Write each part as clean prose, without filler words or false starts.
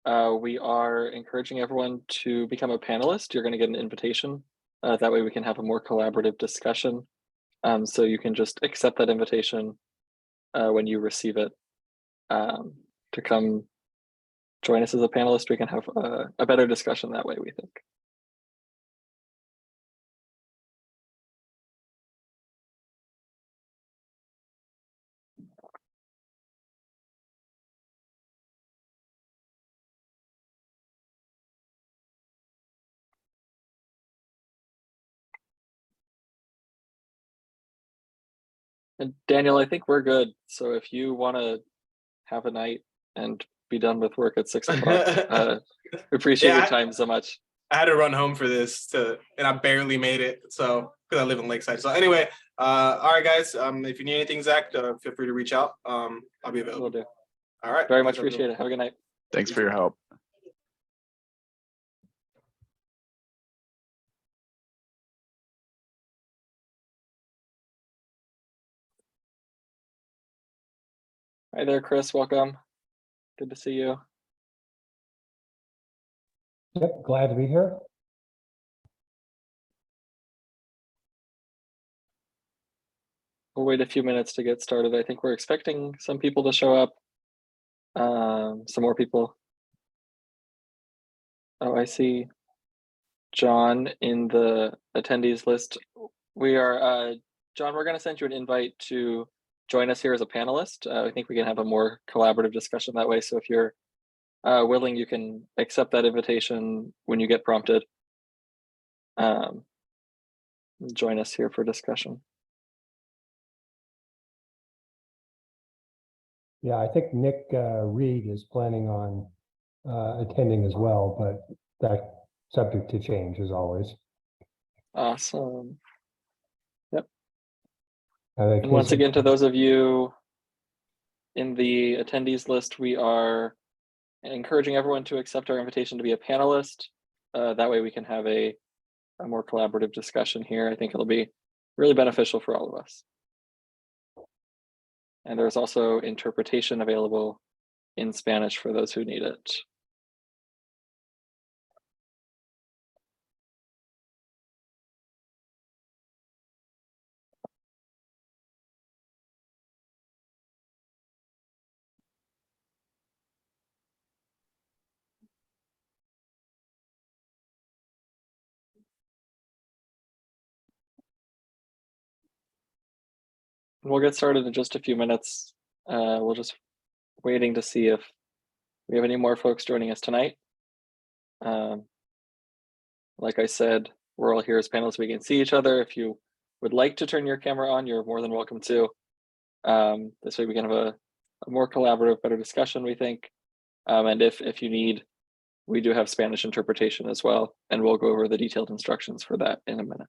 we are encouraging everyone to become a panelist. You're going to get an invitation. That way we can have a more collaborative discussion. So you can just accept that invitation when you receive it to come join us as a panelist. We can have a better discussion that way, we think. And Daniel, I think we're good. So if you want to have a night and be done with work at 6 o'clock, we appreciate your time so much. I had to run home for this and I barely made it. So because I live in Lakeside. So anyway, all right, guys. If you need anything, Zach, feel free to reach out. I'll be available. Will do. All right. Very much appreciate it. Have a good night. Thanks for your help. Hi there, Chris. Welcome. Good to see you. Yep, glad to be here. We'll wait a few minutes to get started. I think we're expecting some people to show up. Some more people. Oh, I see John in the attendees list. We are, John, we're going to send you an invite to join us here as a panelist. I think we can have a more collaborative discussion that way. So if you're willing, you can accept that invitation when you get prompted. Join us here for discussion. Yeah, I think Nick Reed is planning on attending as well, but that's subject to change as always. Awesome. Yep. And And once again, to those of you in the attendees list, we are encouraging everyone to accept our invitation to be a panelist. That way we can have a more collaborative discussion here. I think it'll be really beneficial for all of us. And there's also interpretation available in Spanish for those who need it. We'll get started in just a few minutes. We're just waiting to see if we have any more folks joining us tonight. Like I said, we're all here as panelists. We can see each other. If you would like to turn your camera on, you're more than welcome to. This way we can have a more collaborative, better discussion, we think. And if you need, we do have Spanish interpretation as well, and we'll go over the detailed instructions for that in a minute.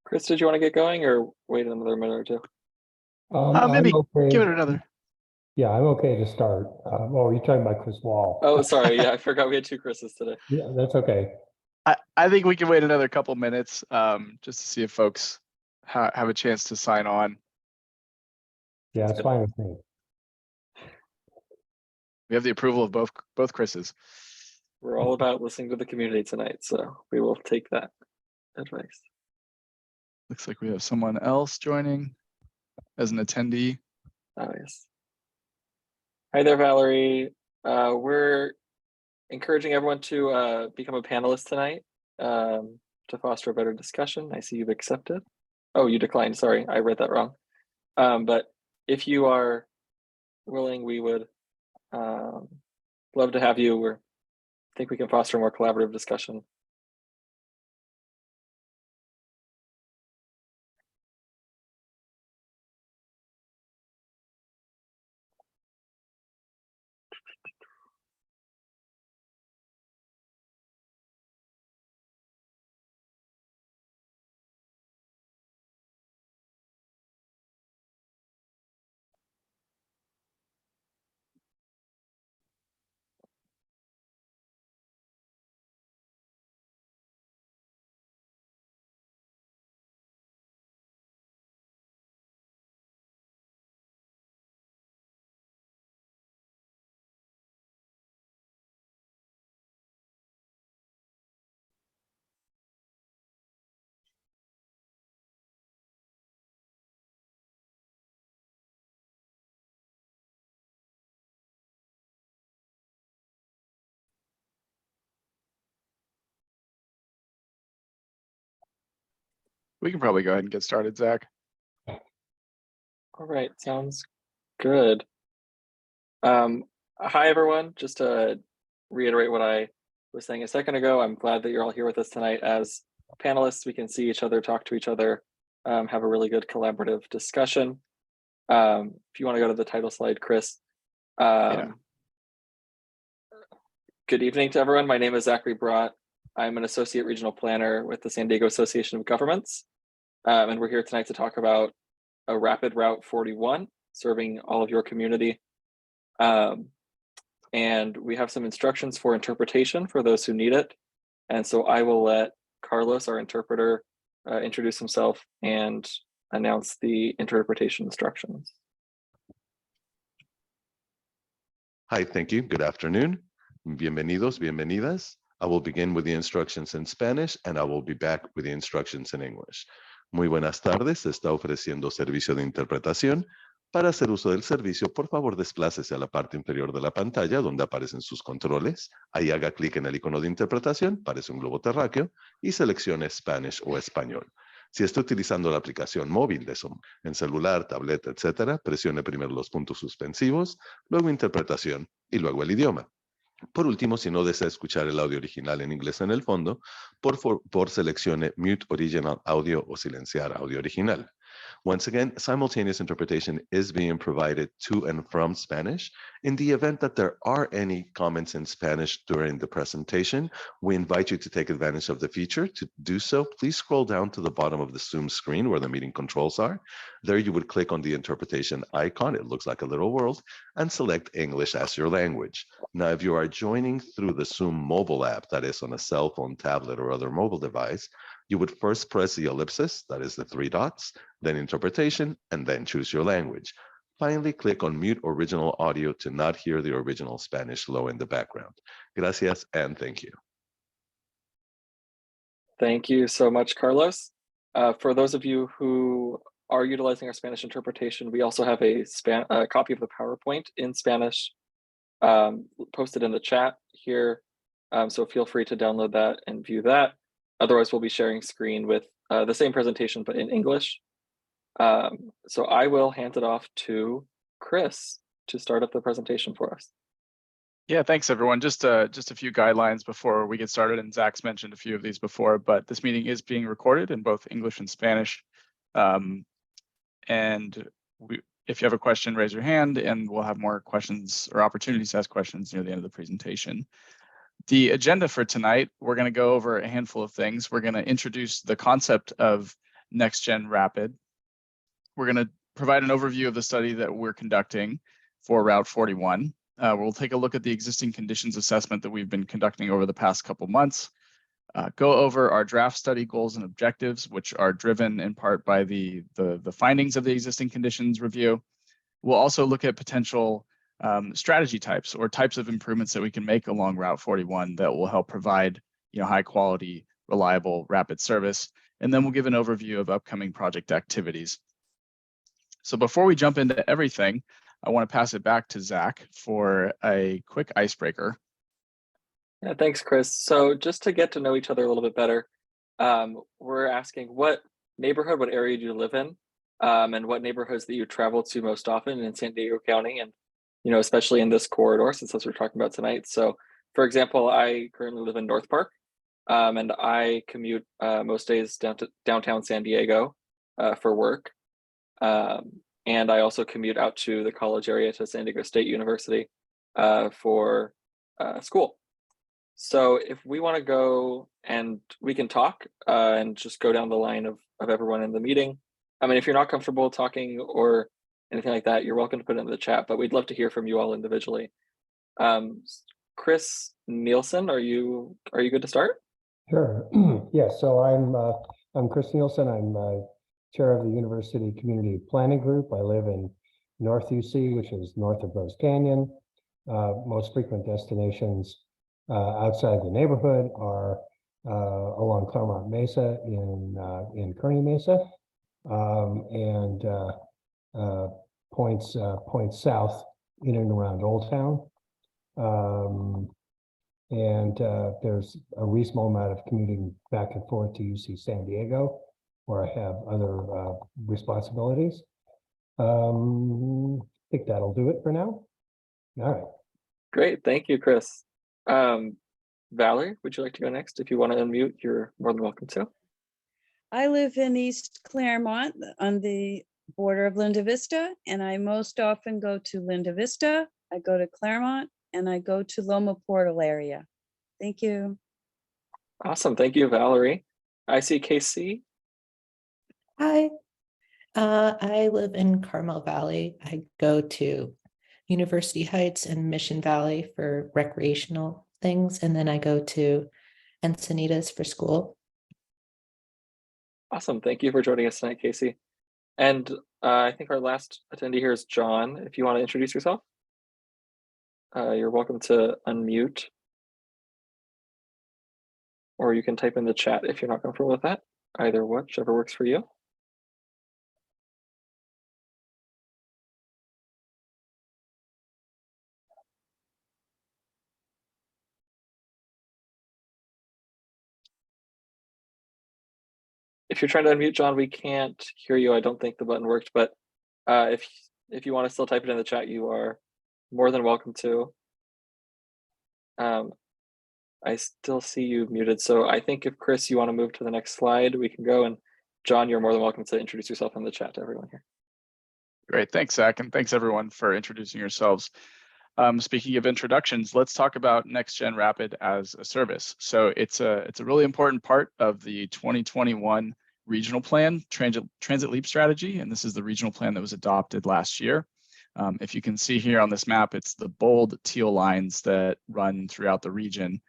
Chris, did you want to get going or wait another minute or two? Maybe okay. give it another. Yeah, I'm okay to start. Well, you're talking about Chris Wall. Oh, sorry. Yeah, I forgot we had 2 Chris's today. Yeah, that's okay. I think we can wait another couple minutes just to see if folks have a chance to sign on. Yeah, it's fine with me. We have the approval of both Chris's. We're all about listening to the community tonight, so we will take that advice. Looks like we have someone else joining as an attendee. Oh, yes. Hi there, Valerie. We're encouraging everyone to become a panelist tonight to foster a better discussion. I see you've accepted. Oh, you declined. Sorry, I read that wrong. But if you are willing, we would love to have you. I think we can foster a more collaborative discussion. We can probably go ahead and get started, Zach. All right, sounds good. Hi everyone. Just to reiterate what I was saying a second ago, I'm glad that you're all here with us tonight as panelists. We can see each other, talk to each other, have a really good collaborative discussion. If you want to go to the title slide, Chris. Good evening to everyone. My name is Zachary Brott. I'm an associate regional planner with the San Diego Association of Governments. And we're here tonight to talk about a Rapid Route 41 serving all of your community. And we have some instructions for interpretation for those who need it. And so I will let Carlos, our interpreter, introduce himself and announce the interpretation instructions. Hi, thank you. Good afternoon. Bienvenidos, bienvenidas. I will begin with the instructions in Spanish and I will be back with the instructions in English. Muy buenas tardes. Se está ofreciendo servicio de interpretación. Para hacer uso del servicio, por favor, desplácese a la parte inferior de la pantalla donde aparecen sus controles. Ahí haga clic en el icono de interpretación, parece un globo terráqueo, y seleccione Spanish o español. Si está utilizando la aplicación móvil de Zoom, en celular, tableta, etcétera, presione primero los puntos suspensivos, luego interpretación y luego el idioma. Por último, si no desea escuchar el audio original en inglés en el fondo, por seleccione Mute Original Audio o silenciar audio original. Once again, simultaneous interpretation is being provided to and from Spanish. In the event that there are any comments in Spanish during the presentation, we invite you to take advantage of the feature. To do so, please scroll down to the bottom of the Zoom screen where the meeting controls are. There you would click on the interpretation icon. It looks like a little world, and select English as your language. Now, if you are joining through the Zoom mobile app, that is on a cell phone, tablet, or other mobile device, you would first press the ellipsis, that is the 3 dots, then interpretation, and then choose your language. Finally, click on Mute Original Audio to not hear the original Spanish low in the background. Gracias and thank you. Thank you so much, Carlos. For those of you who are utilizing our Spanish interpretation, we also have a copy of the PowerPoint in Spanish posted in the chat here. So feel free to download that and view that. Otherwise, we'll be sharing screen with the same presentation, but in English. So I will hand it off to Chris to start up the presentation for us. Yeah, thanks everyone. Just a few guidelines before we get started, and Zach's mentioned a few of these before, but this meeting is being recorded in both English and Spanish. If you have a question, raise your hand and we'll have more questions or opportunities to ask questions near the end of the presentation. The agenda for tonight, we're going to go over a handful of things. We're going to introduce the concept of Next-Gen Rapid. We're going to provide an overview of the study that we're conducting for Route 41. We'll take a look at the existing conditions assessment that we've been conducting over the past couple months. Go over our draft study goals and objectives, which are driven in part by the findings of the existing conditions review. We'll also look at potential strategy types or types of improvements that we can make along Route 41 that will help provide high quality, reliable, rapid service. And then we'll give an overview of upcoming project activities. So before we jump into everything, I want to pass it back to Zach for a quick icebreaker. Yeah, thanks, Chris. So just to get to know each other a little bit better, we're asking what neighborhood, what area do you live in, and what neighborhoods that you travel to most often in San Diego County, and especially in this corridor, since that's what we're talking about tonight. So, for example, I currently live in North Park, and I commute most days down to downtown San Diego for work, and I also commute out to the college area to San Diego State University for school. So if we want to go and we can talk and just go down the line of everyone in the meeting. I mean, if you're not comfortable talking or anything like that, you're welcome to put it in the chat, but we'd love to hear from you all individually. Chris Nielsen, are you good to start? Sure. Yes. So I'm Chris Nielsen. I'm chair of the University Community Planning Group. I live in North UC, which is north of Rose Canyon. Most frequent destinations outside the neighborhood are along Claremont Mesa in Kearny Mesa, and points south in and around Old Town. And there's a reasonable amount of commuting back and forth to UC San Diego, where I have other responsibilities. I think that'll do it for now. All right. Great, thank you, Chris. Valerie, would you like to go next? If you want to unmute, you're more than welcome to. I live in East Claremont on the border of Linda Vista, and I most often go to Linda Vista, I go to Claremont, and I go to Loma Portal area. Thank you. Awesome, thank you, Valerie. I see Casey. Hi, I live in Carmel Valley. I go to University Heights and Mission Valley for recreational things, and then I go to Encinitas for school. Awesome, thank you for joining us tonight, Casey. And I think our last attendee here is John. If you want to introduce yourself, you're welcome to unmute. Or you can type in the chat if you're not comfortable with that. Either whichever works for you. If you're trying to unmute, John, we can't hear you. I don't think the button worked, but if you want to still type it in the chat, you are more than welcome to. I still see you muted, so I think if Chris, you want to move to the next slide, we can go. And John, you're more than welcome to introduce yourself in the chat to everyone here. Great, thanks, Zach, and thanks everyone for introducing yourselves. Speaking of introductions, let's talk about NextGen Rapid as a service. So it's a really important part of the 2021 regional plan, Transit Leap strategy, and this is the regional plan that was adopted last year. If you can see here on this map, it's the bold teal lines that run throughout the region.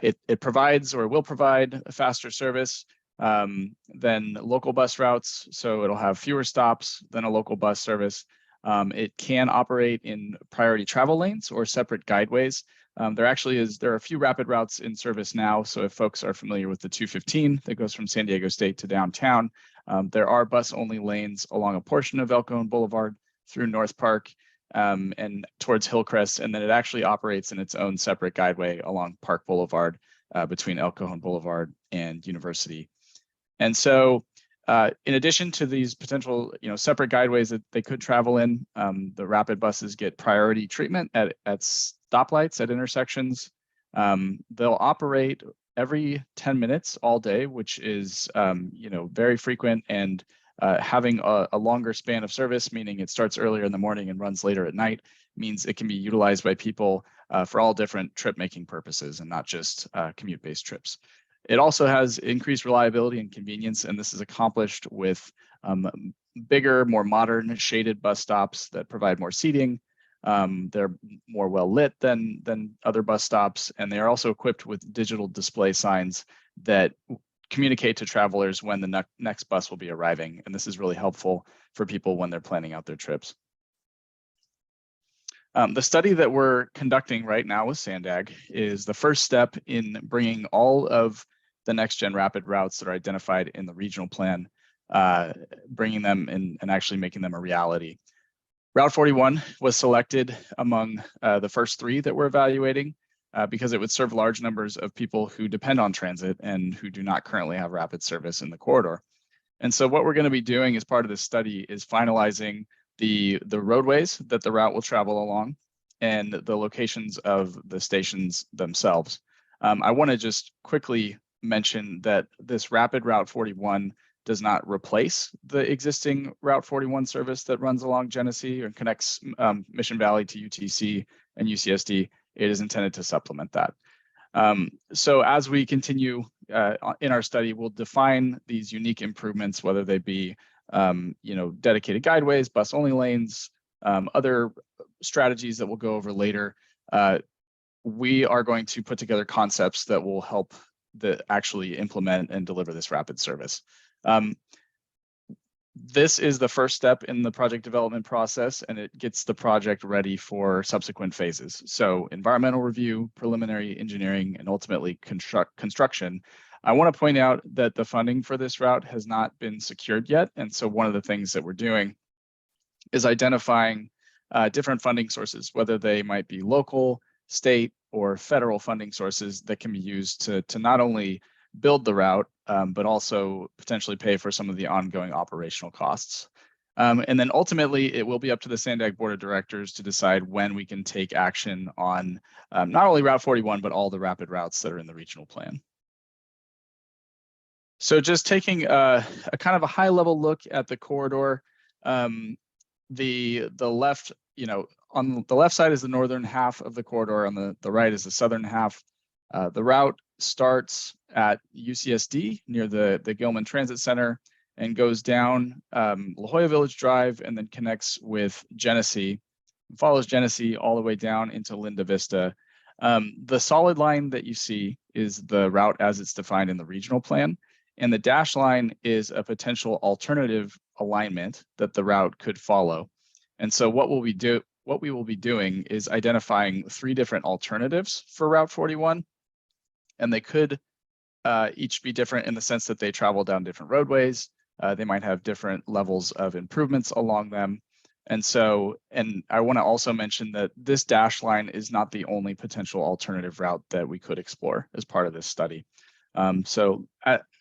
It provides or will provide a faster service than local bus routes, so it'll have fewer stops than a local bus service. It can operate in priority travel lanes or separate guideways. There are a few rapid routes in service now, so if folks are familiar with the 215 that goes from San Diego State to downtown, there are bus-only lanes along a portion of El Cajon Boulevard through North Park and towards Hillcrest, and then it actually operates in its own separate guideway along Park Boulevard between El Cajon Boulevard and University. And so in addition to these potential separate guideways that they could travel in, the rapid buses get priority treatment at stoplights at intersections. They'll operate every 10 minutes all day, which is very frequent, and having a longer span of service, meaning it starts earlier in the morning and runs later at night, means it can be utilized by people for all different trip making purposes and not just commute-based trips. It also has increased reliability and convenience, and this is accomplished with bigger, more modern shaded bus stops that provide more seating. They're more well lit than other bus stops, and they are also equipped with digital display signs that communicate to travelers when the next bus will be arriving. And this is really helpful for people when they're planning out their trips. The study that we're conducting right now with SANDAG is the first step in bringing all of the NextGen Rapid routes that are identified in the regional plan, bringing them in and actually making them a reality. Route 41 was selected among the first 3 that we're evaluating because it would serve large numbers of people who depend on transit and who do not currently have rapid service in the corridor. And so what we're going to be doing as part of this study is finalizing the roadways that the route will travel along and the locations of the stations themselves. I want to just quickly mention that this rapid Route 41 does not replace the existing Route 41 service that runs along Genesee and connects Mission Valley to UTC and UCSD. It is intended to supplement that. So as we continue in our study, we'll define these unique improvements, whether they be dedicated guideways, bus-only lanes, other strategies that we'll go over later. We are going to put together concepts that will help actually implement and deliver this rapid service. This is the first step in the project development process, and it gets the project ready for subsequent phases. So environmental review, preliminary engineering, and ultimately construction. I want to point out that the funding for this route has not been secured yet. And so one of the things that we're doing is identifying different funding sources, whether they might be local, state, or federal funding sources that can be used to not only build the route, but also potentially pay for some of the ongoing operational costs. And then ultimately, it will be up to the Sandag Board of Directors to decide when we can take action on not only Route 41, but all the rapid routes that are in the regional plan. So just taking a kind of a high level look at the corridor, the left, on the left side is the northern half of the corridor, on the right is the southern half. The route starts at UCSD near the Gilman Transit Center and goes down La Jolla Village Drive and then connects with Genesee, follows Genesee all the way down into Linda Vista. The solid line that you see is the route as it's defined in the regional plan, and the dashed line is a potential alternative alignment that the route could follow. And so what we will be doing is identifying 3 different alternatives for Route 41. And they could each be different in the sense that they travel down different roadways. They might have different levels of improvements along them. And I want to also mention that this dash line is not the only potential alternative route that we could explore as part of this study. So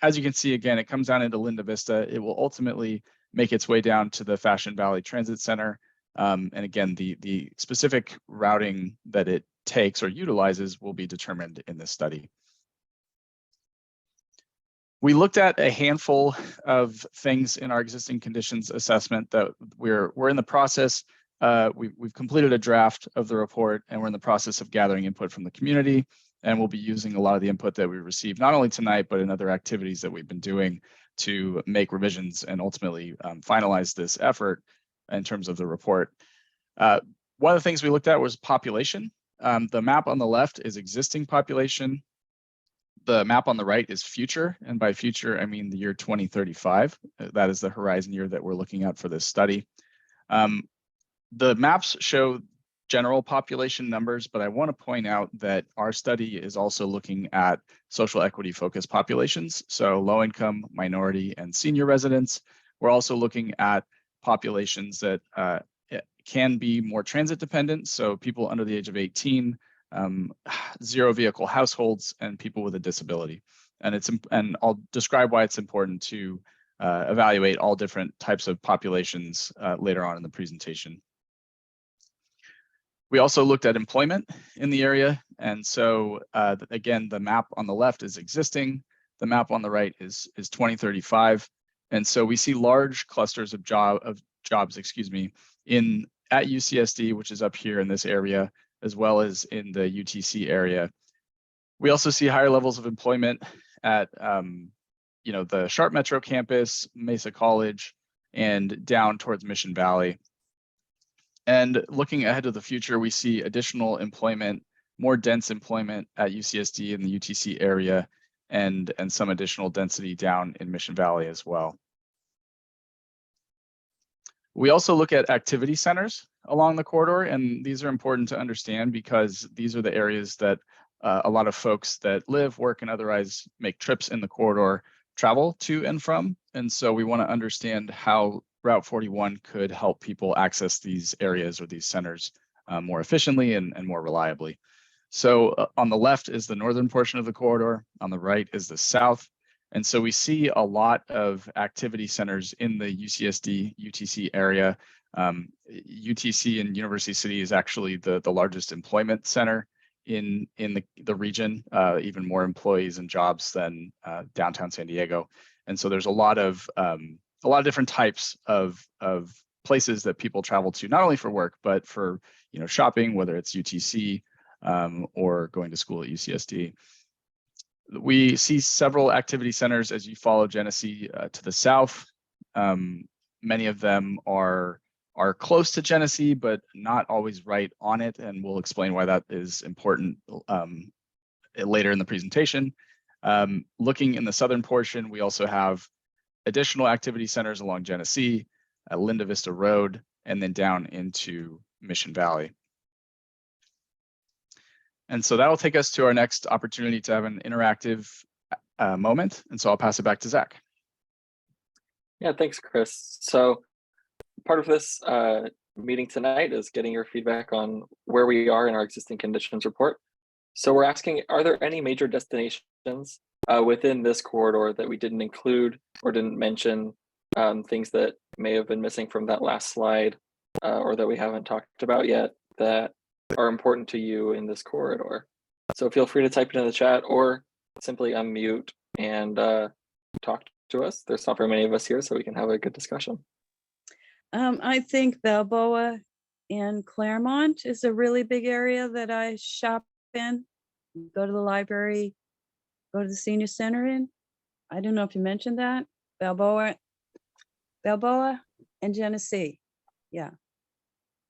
as you can see, again, it comes down into Linda Vista. It will ultimately make its way down to the Fashion Valley Transit Center. And again, the specific routing that it takes or utilizes will be determined in this study. We looked at a handful of things in our existing conditions assessment that we're in the process. We've completed a draft of the report, and we're in the process of gathering input from the community. And we'll be using a lot of the input that we received, not only tonight, but in other activities that we've been doing to make revisions and ultimately finalize this effort in terms of the report. One of the things we looked at was population. The map on the left is existing population. The map on the right is future, and by future, I mean the year 2035. That is the horizon year that we're looking at for this study. The maps show general population numbers, but I want to point out that our study is also looking at social equity focused populations, so low income, minority, and senior residents. We're also looking at populations that can be more transit dependent, so people under the age of 18, 0 vehicle households, and people with a disability. And I'll describe why it's important to evaluate all different types of populations later on in the presentation. We also looked at employment in the area. And so again, the map on the left is existing. The map on the right is 2035. And so we see large clusters of jobs, at UCSD, which is up here in this area, as well as in the UTC area. We also see higher levels of employment at the Sharp Metro campus, Mesa College, and down towards Mission Valley. And looking ahead to the future, we see additional employment, more dense employment at UCSD in the UTC area, and some additional density down in Mission Valley as well. We also look at activity centers along the corridor, and these are important to understand because these are the areas that a lot of folks that live, work, and otherwise make trips in the corridor travel to and from. And so we want to understand how Route 41 could help people access these areas or these centers more efficiently and more reliably. So on the left is the northern portion of the corridor, on the right is the south. And so we see a lot of activity centers in the UCSD, UTC area. UTC and University City is actually the largest employment center in the region, even more employees and jobs than downtown San Diego. And so there's a lot of different types of places that people travel to, not only for work, but for shopping, whether it's UTC or going to school at UCSD. We see several activity centers as you follow Genesee to the south. Many of them are close to Genesee, but not always right on it, and we'll explain why that is important later in the presentation. Looking in the southern portion, we also have additional activity centers along Genesee, at Linda Vista Road, and then down into Mission Valley. And so that'll take us to our next opportunity to have an interactive moment. And so I'll pass it back to Zach. Yeah, thanks, Chris. So part of this meeting tonight is getting your feedback on where we are in our existing conditions report. So we're asking, are there any major destinations within this corridor that we didn't include or didn't mention, things that may have been missing from that last slide or that we haven't talked about yet that are important to you in this corridor? So feel free to type it in the chat or simply unmute and talk to us. There's not very many of us here, so we can have a good discussion. I think Balboa and Claremont is a really big area that I shop in, go to the library, go to the senior center in. I don't know if you mentioned that. Balboa and Genesee. Yeah.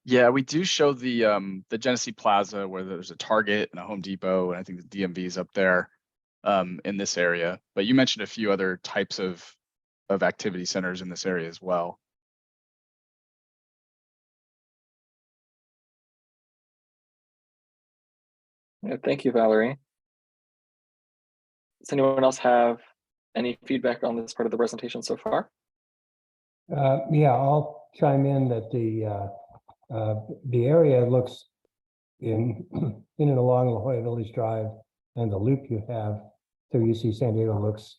Yeah, we do show the Genesee Plaza where there's a Target and a Home Depot, and I think the DMV is up there in this area. But you mentioned a few other types of activity centers in this area as well. Yeah, thank you, Valerie. Does anyone else have any feedback on this part of the presentation so far? Yeah, I'll chime in that the area looks in and along La Jolla Village Drive and the loop you have through UC San Diego looks,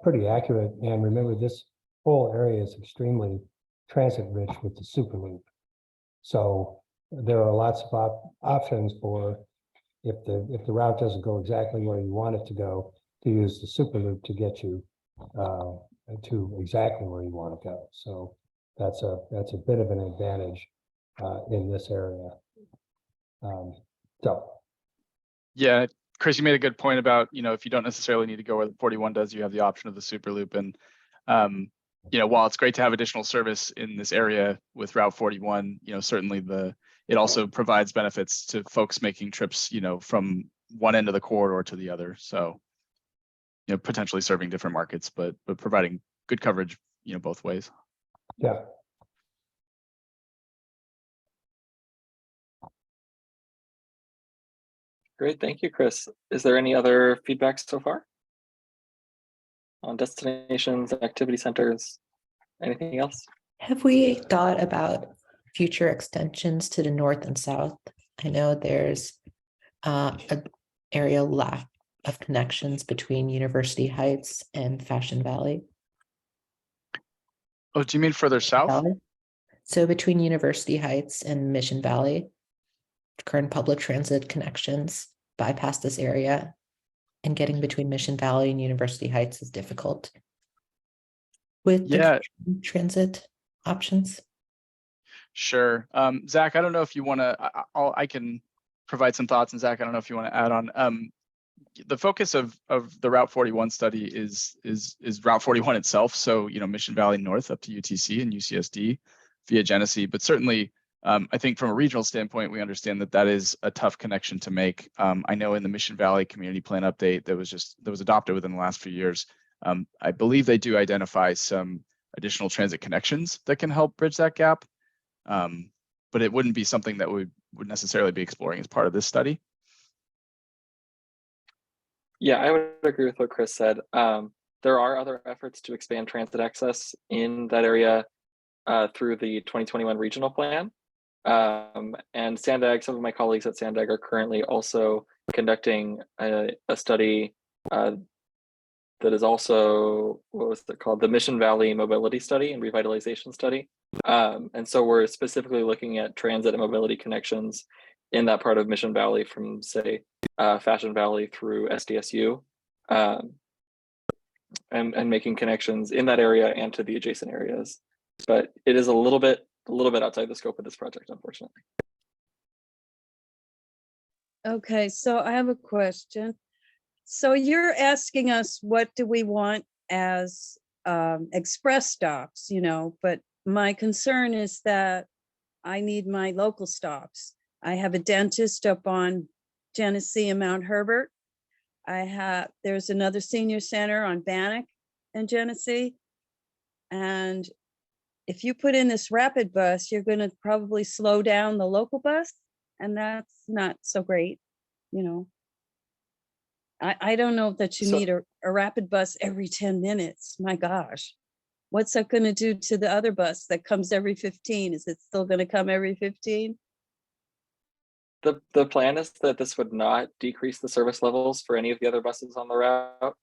pretty accurate. And remember, this whole area is extremely transit rich with the super loop. So there are lots of options for if the route doesn't go exactly where you want it to go, to use the super loop to get you to exactly where you want to go. So that's a bit of an advantage in this area. Yeah, Chris, you made a good point about, if you don't necessarily need to go where 41 does, you have the option of the super loop. And, while it's great to have additional service in this area with Route 41, certainly it also provides benefits to folks making trips, from one end of the corridor to the other. So, potentially serving different markets, but providing good coverage, both ways. Yeah. Great, thank you, Chris. Is there any other feedback so far on destinations, activity centers, anything else? Have we thought about future extensions to the north and south? I know there's an area lack of connections between University Heights and Fashion Valley. Oh, do you mean further south? So between University Heights and Mission Valley, current public transit connections bypass this area, and getting between Mission Valley and University Heights is difficult with the transit options. Sure. Zach, I don't know if you want to, I can provide some thoughts, and Zach, I don't know if you want to add on. The focus of the Route 41 study is Route 41 itself. So, Mission Valley North up to UTC and UCSD via Genesee, but certainly I think from a regional standpoint, we understand that is a tough connection to make. I know in the Mission Valley Community Plan update that was adopted within the last few years, I believe they do identify some additional transit connections that can help bridge that gap. But it wouldn't be something that we would necessarily be exploring as part of this study. Yeah, I would agree with what Chris said. There are other efforts to expand transit access in that area through the 2021 regional plan. And Sandag, some of my colleagues at Sandag are currently also conducting a study that is also, what was it called? The Mission Valley Mobility Study and Revitalization Study. And so we're specifically looking at transit and mobility connections in that part of Mission Valley from, say, Fashion Valley through SDSU, and making connections in that area and to the adjacent areas. But it is a little bit outside the scope of this project, unfortunately. Okay, so I have a question. So you're asking us, what do we want as express stops, you know, but my concern is that I need my local stops. I have a dentist up on Genesee and Mount Herbert. There's another senior center on Bannock and Genesee. And if you put in this rapid bus, you're going to probably slow down the local bus, and that's not so great, you know. I don't know that you So- need a rapid bus every 10 minutes. My gosh. What's that going to do to the other bus that comes every 15? Is it still going to come every 15? The plan is that this would not decrease the service levels for any of the other buses on the route.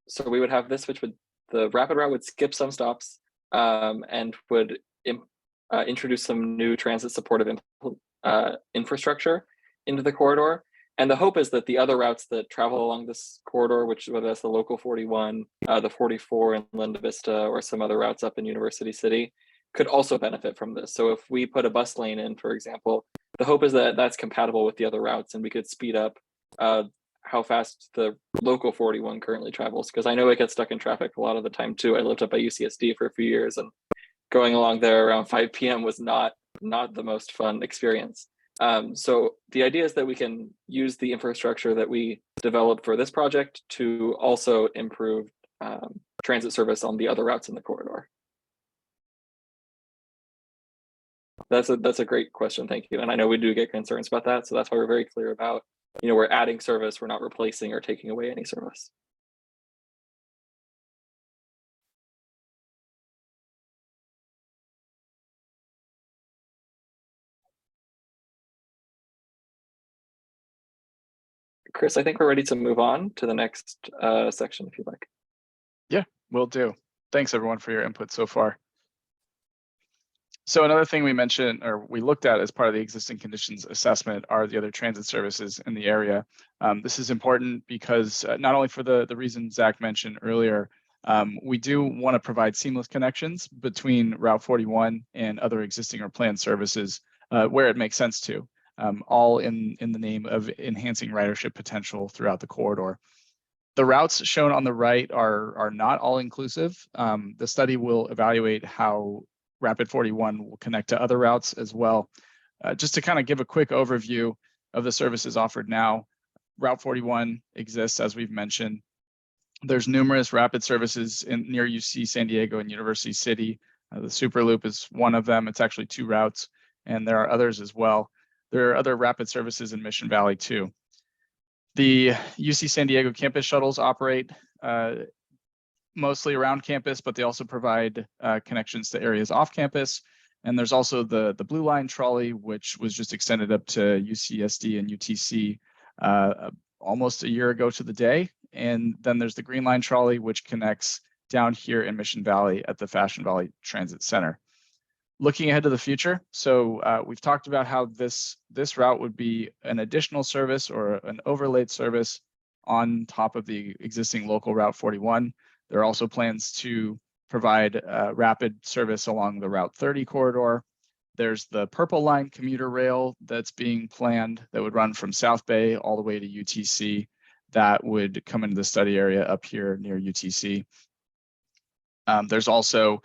So we would have this, the rapid route would skip some stops, and would introduce some new transit supportive infrastructure into the corridor. And the hope is that the other routes that travel along this corridor, whether that's the local 41, the 44 in Linda Vista, or some other routes up in University City, could also benefit from this. So if we put a bus lane in, for example, the hope is that that's compatible with the other routes, and we could speed up how fast the local 41 currently travels. Because I know it gets stuck in traffic a lot of the time too. I lived up at UCSD for a few years, and going along there around 5 p.m. was not the most fun experience. So the idea is that we can use the infrastructure that we developed for this project to also improve transit service on the other routes in the corridor. That's a great question, thank you. And I know we do get concerns about that, so that's why we're very clear about, you know, we're adding service, we're not replacing or taking away any service. Chris, I think we're ready to move on to the next section if you'd like. Yeah, will do. Thanks everyone for your input so far. So another thing we mentioned, or we looked at as part of the existing conditions assessment, are the other transit services in the area. This is important because not only for the reason Zach mentioned earlier, we do want to provide seamless connections between Route 41 and other existing or planned services where it makes sense to, all in the name of enhancing ridership potential throughout the corridor. The routes shown on the right are not all inclusive. The study will evaluate how Rapid 41 will connect to other routes as well. Just to kind of give a quick overview of the services offered now, Route 41 exists, as we've mentioned. There's numerous rapid services near UC San Diego and University City. The Superloop is one of them. It's actually 2 routes, and there are others as well. There are other rapid services in Mission Valley too. The UC San Diego campus shuttles operate mostly around campus, but they also provide connections to areas off campus. And there's also the Blue Line trolley, which was just extended up to UCSD and UTC almost a year ago to the day. And then there's the Green Line trolley, which connects down here in Mission Valley at the Fashion Valley Transit Center. Looking ahead to the future, so we've talked about how this route would be an additional service or an overlaid service on top of the existing local Route 41. There are also plans to provide rapid service along the Route 30 corridor. There's the Purple Line commuter rail that's being planned that would run from South Bay all the way to UTC. That would come into the study area up here near UTC. There's also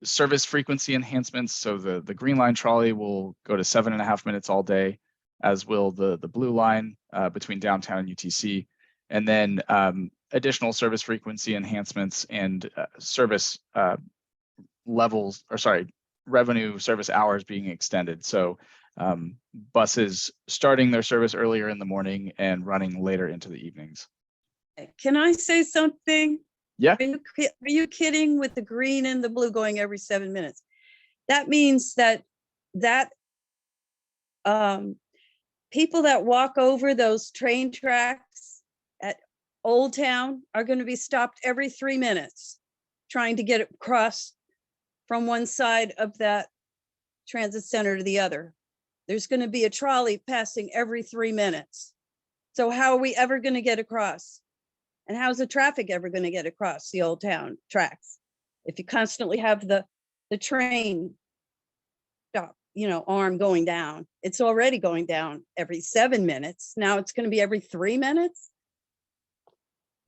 service frequency enhancements. So the Green Line trolley will go to 7.5 minutes all day, as will the Blue Line between downtown and UTC. And then additional service frequency enhancements and service levels, or sorry, revenue service hours being extended. So buses starting their service earlier in the morning and running later into the evenings. Can I say something? Yeah. Are you kidding with the green and the blue going every 7 minutes? that means that people that walk over those train tracks at Old Town are going to be stopped every 3 minutes trying to get across from one side of that transit center to the other. There's going to be a trolley passing every 3 minutes. So how are we ever going to get across? And how's the traffic ever going to get across the Old Town tracks? If you constantly have the train stop, arm going down. It's already going down every 7 minutes. Now it's going to be every 3 minutes.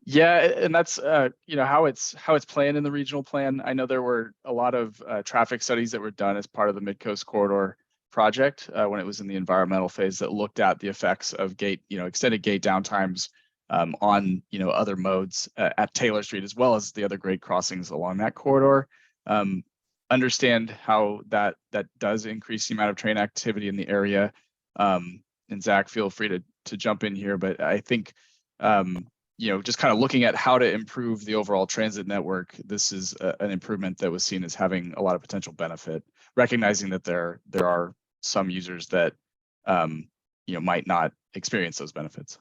Yeah, and that's how it's planned in the regional plan. I know there were a lot of traffic studies that were done as part of the Midcoast Corridor project when it was in the environmental phase that looked at the effects of extended gate downtimes on other modes at Taylor Street, as well as the other grade crossings along that corridor. Understand how that does increase the amount of train activity in the area. And Zach, feel free to jump in here, but I think just kind of looking at how to improve the overall transit network, this is an improvement that was seen as having a lot of potential benefit, recognizing that there are some users that might not experience those benefits.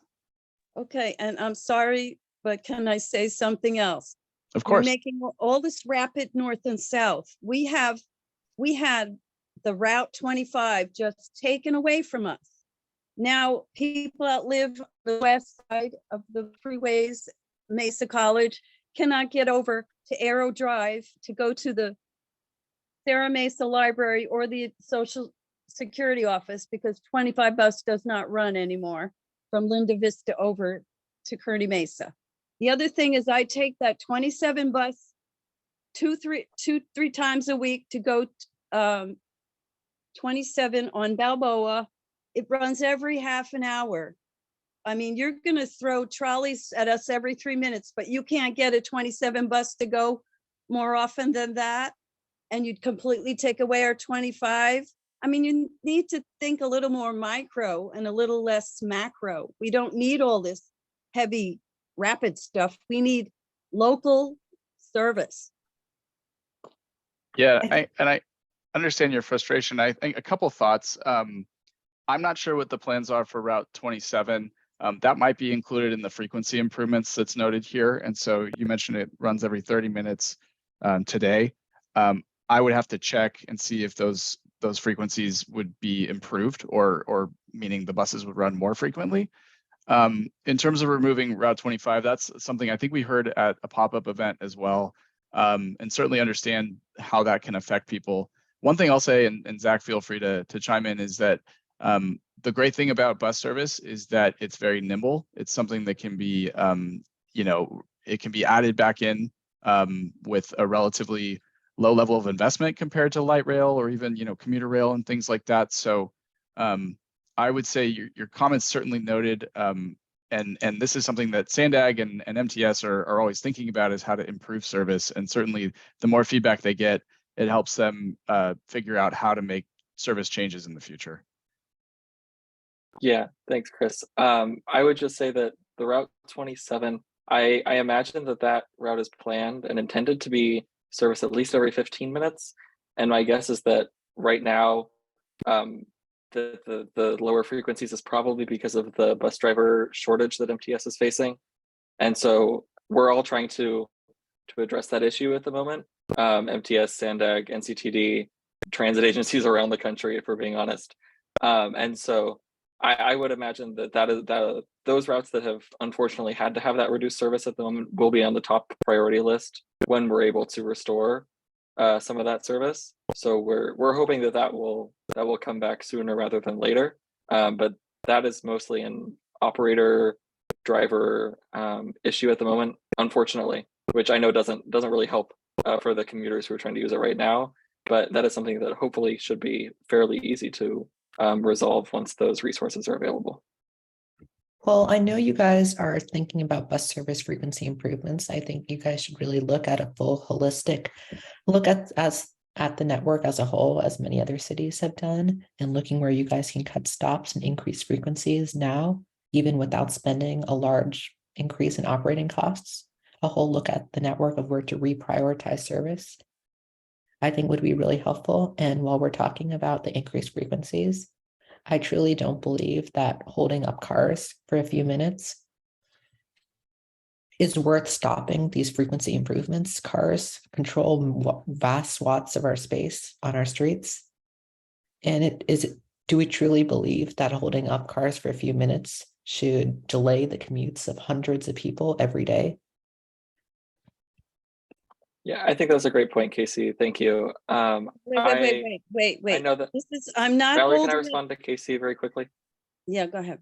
Okay, and I'm sorry, but can I say something else? Of course. You're making all this rapid north and south. We had the Route 25 just taken away from us. Now people that live on the west side of the freeways, Mesa College, cannot get over to Arrow Drive to go to the Sarah Mesa Library or the Social Security office because 25 bus does not run anymore from Linda Vista over to Kearny Mesa. The other thing is I take that 27 bus three times a week to go 27 on Balboa. It runs every half an hour. I mean, you're going to throw trolleys at us every 3 minutes, but you can't get a 27 bus to go more often than that. And you'd completely take away our 25. I mean, you need to think a little more micro and a little less macro. We don't need all this heavy, rapid stuff. We need local service. Yeah, I understand your frustration. I think a couple thoughts. I'm not sure what the plans are for Route 27. That might be included in the frequency improvements that's noted here. And so you mentioned it runs every 30 minutes today. I would have to check and see if those frequencies would be improved or meaning the buses would run more frequently. In terms of removing Route 25, that's something I think we heard at a pop-up event as well, and certainly understand how that can affect people. One thing I'll say, and Zach, feel free to chime in, is that the great thing about bus service is that it's very nimble. It's something that can be, it can be added back in with a relatively low level of investment compared to light rail or even, commuter rail and things like that. So I would say your comments certainly noted, and this is something that Sandag and MTS are always thinking about, is how to improve service. And certainly the more feedback they get, it helps them figure out how to make service changes in the future. Yeah, thanks, Chris. I would just say that the Route 27, I imagine that route is planned and intended to be serviced at least every 15 minutes. And my guess is that right now, the lower frequencies is probably because of the bus driver shortage that MTS is facing. And so we're all trying to address that issue at the moment. MTS, Sandag, NCTD, transit agencies around the country, if we're being honest. And so I would imagine that those routes that have unfortunately had to have that reduced service at the moment will be on the top priority list when we're able to restore some of that service. So we're hoping that will come back sooner rather than later. But that is mostly an operator driver issue at the moment, unfortunately, which I know doesn't really help for the commuters who are trying to use it right now. But that is something that hopefully should be fairly easy to resolve once those resources are available. Well, I know you guys are thinking about bus service frequency improvements. I think you guys should really look at a full holistic look at the network as a whole, as many other cities have done, and looking where you guys can cut stops and increase frequencies now, even without spending a large increase in operating costs. A whole look at the network of where to reprioritize service. I think would be really helpful. And while we're talking about the increased frequencies, I truly don't believe that holding up cars for a few minutes is worth stopping these frequency improvements. Cars control vast swaths of our space on our streets. And do we truly believe that holding up cars for a few minutes should delay the commutes of hundreds of people every day? Yeah, I think that's a great point, Casey. Thank you. Wait. I know that. I'm not Valerie, can I holding it. respond to Casey very quickly? Yeah, go ahead.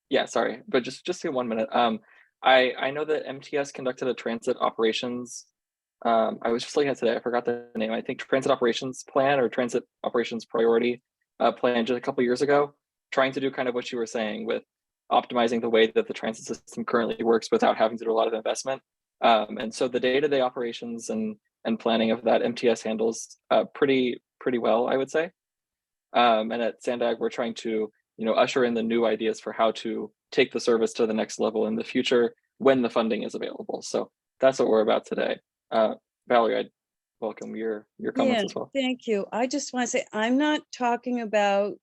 Yeah, sorry, but just in 1 minute. I know that MTS conducted a transit operations. I was just looking at it today. I forgot the name. I think transit operations plan or transit operations priority plan just a couple years ago, trying to do kind of what you were saying with optimizing the way that the transit system currently works without having to do a lot of investment. And so the day-to-day operations and planning of that MTS handles pretty well, I would say. And at Sandag, we're trying to usher in the new ideas for how to take the service to the next level in the future when the funding is available. So that's what we're about today. Valerie, I'd welcome your comments as well. Thank you. I just want to say, I'm not talking about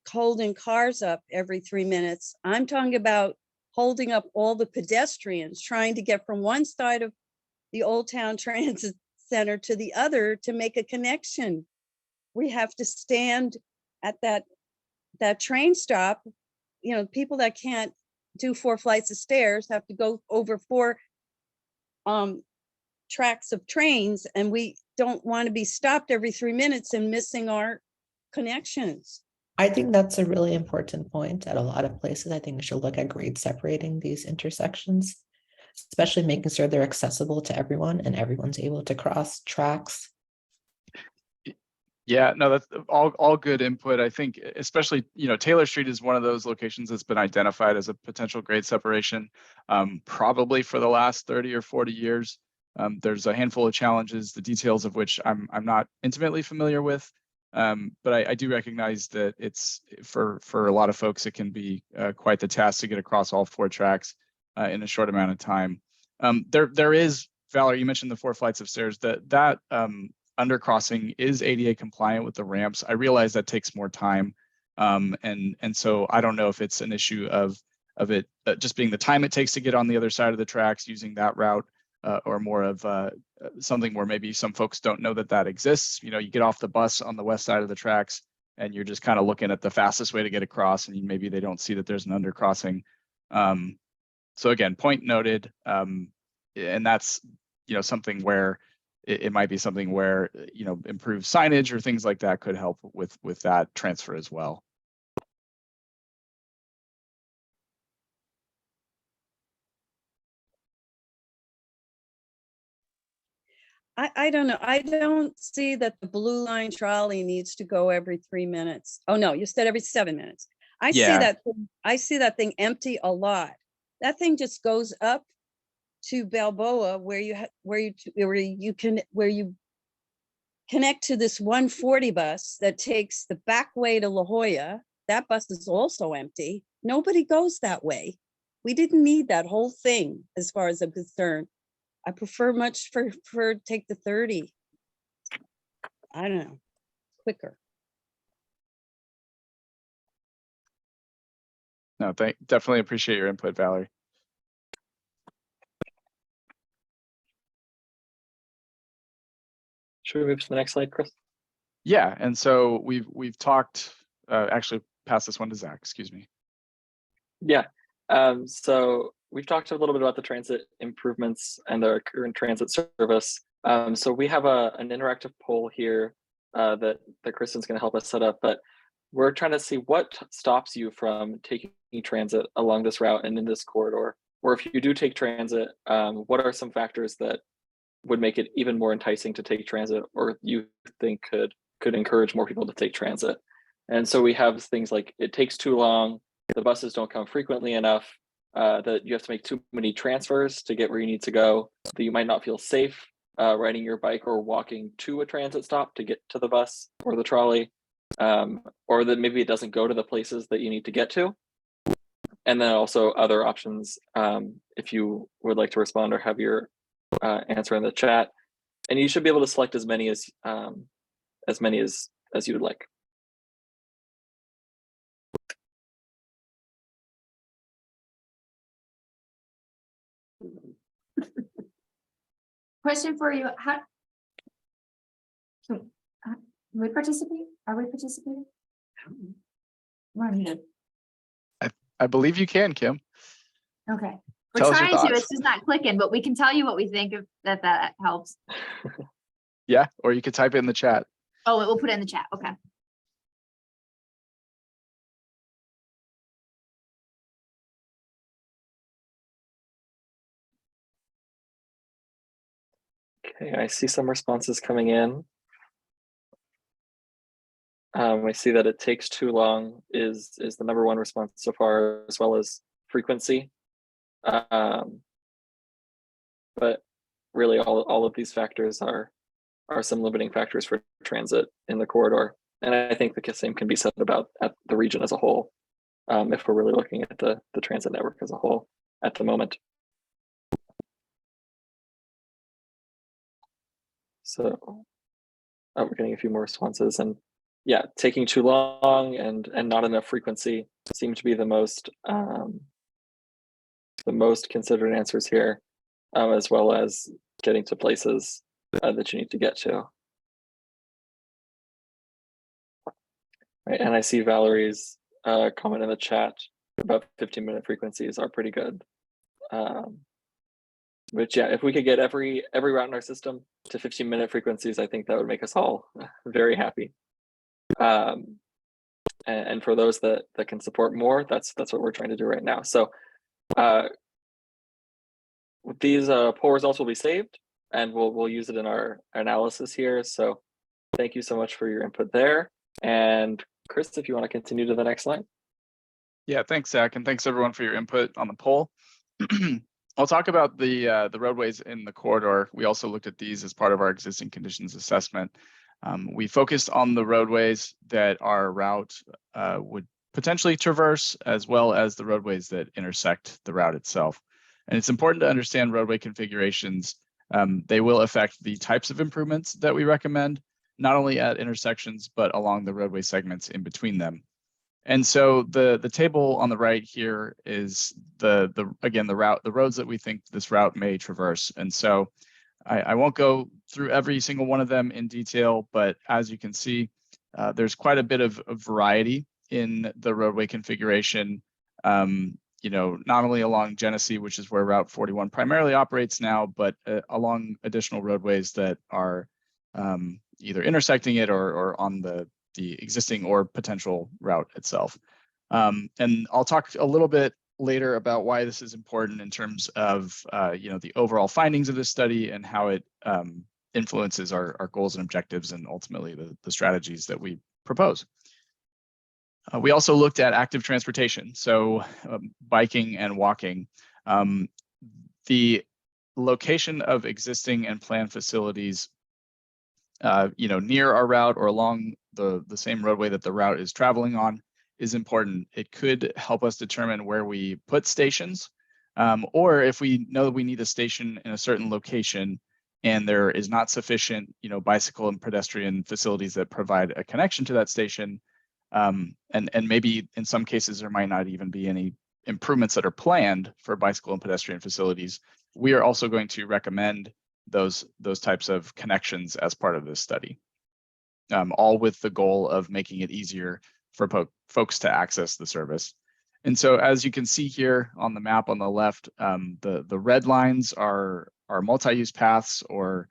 holding cars up every 3 minutes. I'm talking about holding up all the pedestrians trying to get from one side of the Old Town Transit Center to the other to make a connection. We have to stand at that train stop. People that can't do 4 flights of stairs have to go over 4 tracks of trains, and we don't want to be stopped every 3 minutes and missing our connections. I think that's a really important point. At a lot of places, I think we should look at grade separating these intersections, especially making sure they're accessible to everyone and everyone's able to cross tracks. Yeah, no, that's all good input. I think especially, Taylor Street is one of those locations that's been identified as a potential grade separation, probably for the last 30 or 40 years. There's a handful of challenges, the details of which I'm not intimately familiar with. But I do recognize that it's for a lot of folks, it can be quite the task to get across all 4 tracks in a short amount of time. There is, Valerie, you mentioned the 4 flights of stairs. That undercrossing is ADA compliant with the ramps. I realize that takes more time, and so I don't know if it's an issue of it just being the time it takes to get on the other side of the tracks using that route, or more of something where maybe some folks don't know that exists. You get off the bus on the west side of the tracks and you're just kind of looking at the fastest way to get across, and maybe they don't see that there's an undercrossing. So again, point noted, and that's something where it might be something where improved signage or things like that could help with that transfer as well. I don't know. I don't see that the Blue Line trolley needs to go every 3 minutes. Oh no, you said every 7 minutes. I see that thing empty a lot. That thing just goes up to Balboa where you connect to this 140 bus that takes the back way to La Jolla. That bus is also empty. Nobody goes that way. We didn't need that whole thing as far as I'm concerned. I prefer take the 30. I don't know, quicker. No, definitely appreciate your input, Valerie. Should we move to the next slide, Chris? Yeah, and so we've talked, actually pass this one to Zach, excuse me. Yeah, so we've talked a little bit about the transit improvements and the current transit service. So we have an interactive poll here that Kristen's going to help us set up, but we're trying to see what stops you from taking transit along this route and in this corridor, or if you do take transit, what are some factors that would make it even more enticing to take transit, or you think could encourage more people to take transit? And so we have things like it takes too long, the buses don't come frequently enough, that you have to make too many transfers to get where you need to go, that you might not feel safe riding your bike or walking to a transit stop to get to the bus or the trolley, or that maybe it doesn't go to the places that you need to get to. And then also other options, if you would like to respond or have your answer in the chat. And you should be able to select as many as you would like. Question for you, how? Can we participate? Are we participating? We're muted. I believe you can, Kim. Okay. Tell We're us your trying to, thoughts. it's just not clicking, but we can tell you what we think if that helps. Yeah, or you could type it in the chat. Oh, we'll put it in the chat, okay. Okay, I see some responses coming in. I see that it takes too long is the number one response so far, as well as frequency. But really, all of these factors are some limiting factors for transit in the corridor, and I think the same can be said about at the region as a whole, if we're really looking at the transit network as a whole at the moment. So, we're getting a few more responses, and yeah, taking too long and not enough frequency seem to be the most considered answers here, as well as getting to places that you need to get to. Right, and I see Valerie's comment in the chat about 15-minute frequencies are pretty good. Which, yeah, if we could get every route in our system to 15-minute frequencies, I think that would make us all very happy. And for those that can support more, that's what we're trying to do right now. So these poll results will be saved, and we'll use it in our analysis here. So thank you so much for your input there. And Chris, if you want to continue to the next slide. Yeah, thanks, Zach, and thanks everyone for your input on the poll. I'll talk about the roadways in the corridor. We also looked at these as part of our existing conditions assessment. We focused on the roadways that our route would potentially traverse, as well as the roadways that intersect the route itself. And it's important to understand roadway configurations. They will affect the types of improvements that we recommend, not only at intersections, but along the roadway segments in between them. And so the table on the right here is the roads that we think this route may traverse. And so I won't go through every single one of them in detail, but as you can see, there's quite a bit of variety in the roadway configuration. Not only along Genesee, which is where Route 41 primarily operates now, but along additional roadways that are either intersecting it or on the existing or potential route itself. And I'll talk a little bit later about why this is important in terms of the overall findings of this study and how it influences our goals and objectives and ultimately the strategies that we propose. We also looked at active transportation, so biking and walking. The location of existing and planned facilities near our route or along the same roadway that the route is traveling on is important. It could help us determine where we put stations, or if we know that we need a station in a certain location and there is not sufficient, bicycle and pedestrian facilities that provide a connection to that station, and maybe in some cases there might not even be any improvements that are planned for bicycle and pedestrian facilities. We are also going to recommend those types of connections as part of this study, all with the goal of making it easier for folks to access the service. And so as you can see here on the map on the left, the red lines are multi-use paths or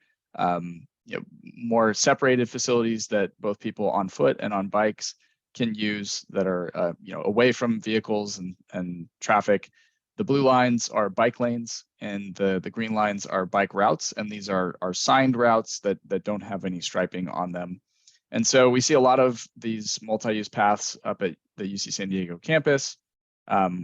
more separated facilities that both people on foot and on bikes can use that are away from vehicles and traffic. The blue lines are bike lanes and the green lines are bike routes. And these are signed routes that don't have any striping on them. And so we see a lot of these multi-use paths up at the UC San Diego campus.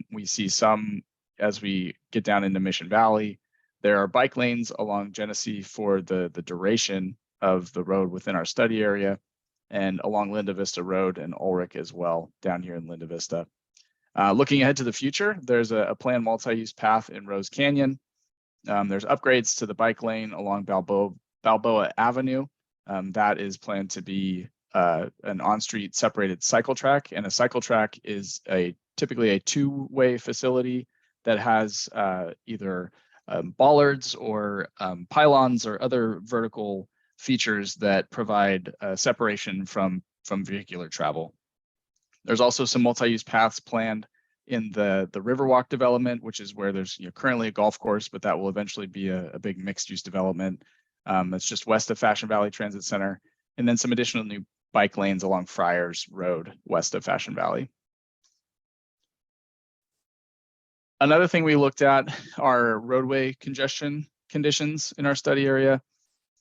We see some as we get down into Mission Valley. There are bike lanes along Genesee for the duration of the road within our study area, and along Linda Vista Road and Ulrich as well down here in Linda Vista. Looking ahead to the future, there's a planned multi-use path in Rose Canyon. There's upgrades to the bike lane along Balboa Balboa Avenue. That is planned to be an on-street separated cycle track, and a cycle track is typically a two-way facility that has either bollards or pylons or other vertical features that provide separation from vehicular travel. There's also some multi-use paths planned in the Riverwalk development, which is where there's currently a golf course, but that will eventually be a big mixed-use development. That's just west of Fashion Valley Transit Center, and then some additional new bike lanes along Friars Road west of Fashion Valley. Another thing we looked at are roadway congestion conditions in our study area.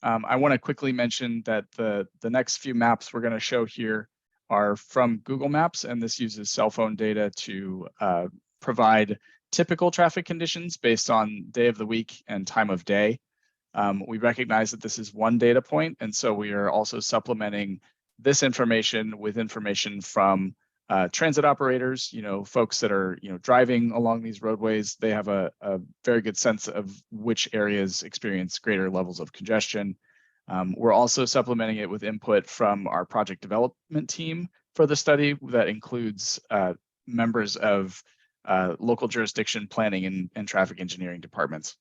I want to quickly mention that the next few maps we're going to show here are from Google Maps, and this uses cell phone data to provide typical traffic conditions based on day of the week and time of day. We recognize that this is one data point, and so we are also supplementing this information with information from transit operators, folks that are driving along these roadways. They have a very good sense of which areas experience greater levels of congestion. We're also supplementing it with input from our project development team for the study that includes members of local jurisdiction planning and traffic engineering departments.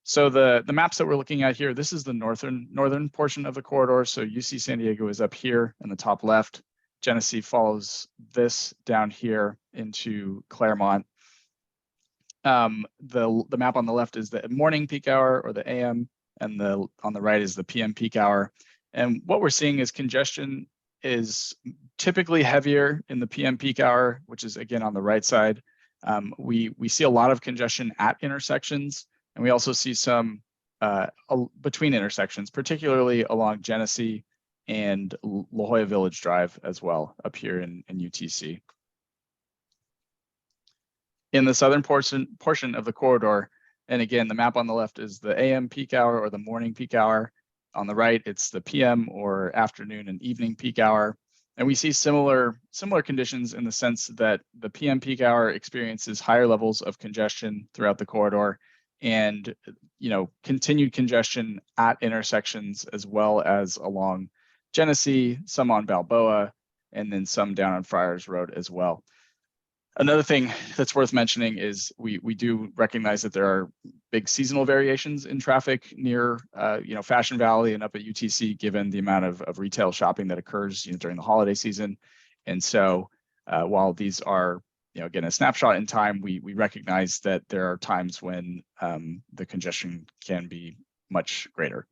So the maps that we're looking at here, this is the northern portion of the corridor. So UC San Diego is up here in the top left. Genesee follows this down here into Claremont. The map on the left is the morning peak hour or the AM, and on the right is the PM peak hour. And what we're seeing is congestion is typically heavier in the PM peak hour, which is again on the right side. We see a lot of congestion at intersections, and we also see some between intersections, particularly along Genesee and La Jolla Village Drive as well, up here in UTC. In the southern portion of the corridor, and again, the map on the left is the AM peak hour or the morning peak hour. On the right, it's the PM or afternoon and evening peak hour. And we see similar conditions in the sense that the PM peak hour experiences higher levels of congestion throughout the corridor, and continued congestion at intersections as well as along Genesee, some on Balboa, and then some down on Friars Road as well. Another thing that's worth mentioning is we do recognize that there are big seasonal variations in traffic near Fashion Valley and up at UTC, given the amount of retail shopping that occurs during the holiday season. And so while these are again a snapshot in time, we recognize that there are times when the congestion can be much greater.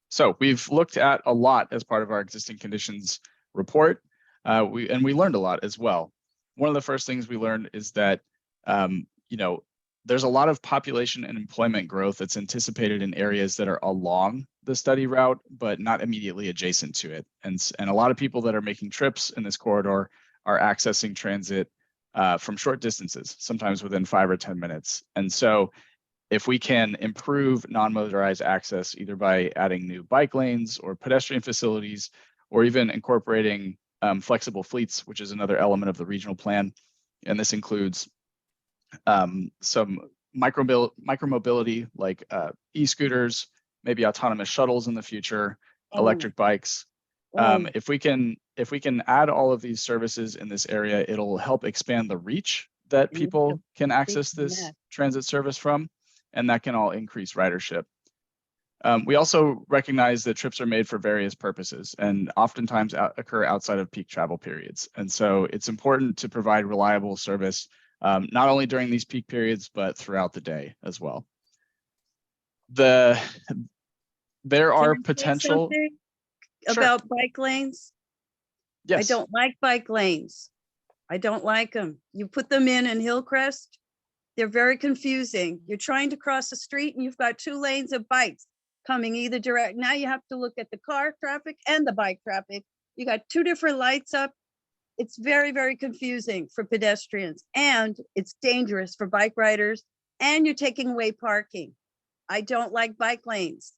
So we've looked at a lot as part of our existing conditions report. We learned a lot as well. One of the first things we learned is that there's a lot of population and employment growth that's anticipated in areas that are along the study route, but not immediately adjacent to it. And a lot of people that are making trips in this corridor are accessing transit from short distances, sometimes within 5 or 10 minutes. And so if we can improve non-motorized access, either by adding new bike lanes or pedestrian facilities, or even incorporating flexible fleets, which is another element of the regional plan. And this includes some micromobility like e-scooters, maybe autonomous shuttles in the future, electric bikes. If we can add all of these services in this area, it'll help expand the reach that people can access this transit service from, and that can all increase ridership. We also recognize that trips are made for various purposes and oftentimes occur outside of peak travel periods. And so it's important to provide reliable service, not only during these peak periods, but throughout the day as well. There are potential about bike lanes. Yes. I don't like bike lanes. I don't like them. You put them in Hillcrest, they're very confusing. You're trying to cross the street and you've got 2 lanes of bikes coming either direct. Now you have to look at the car traffic and the bike traffic. You got 2 different lights up. It's very, very confusing for pedestrians, and it's dangerous for bike riders, and you're taking away parking. I don't like bike lanes.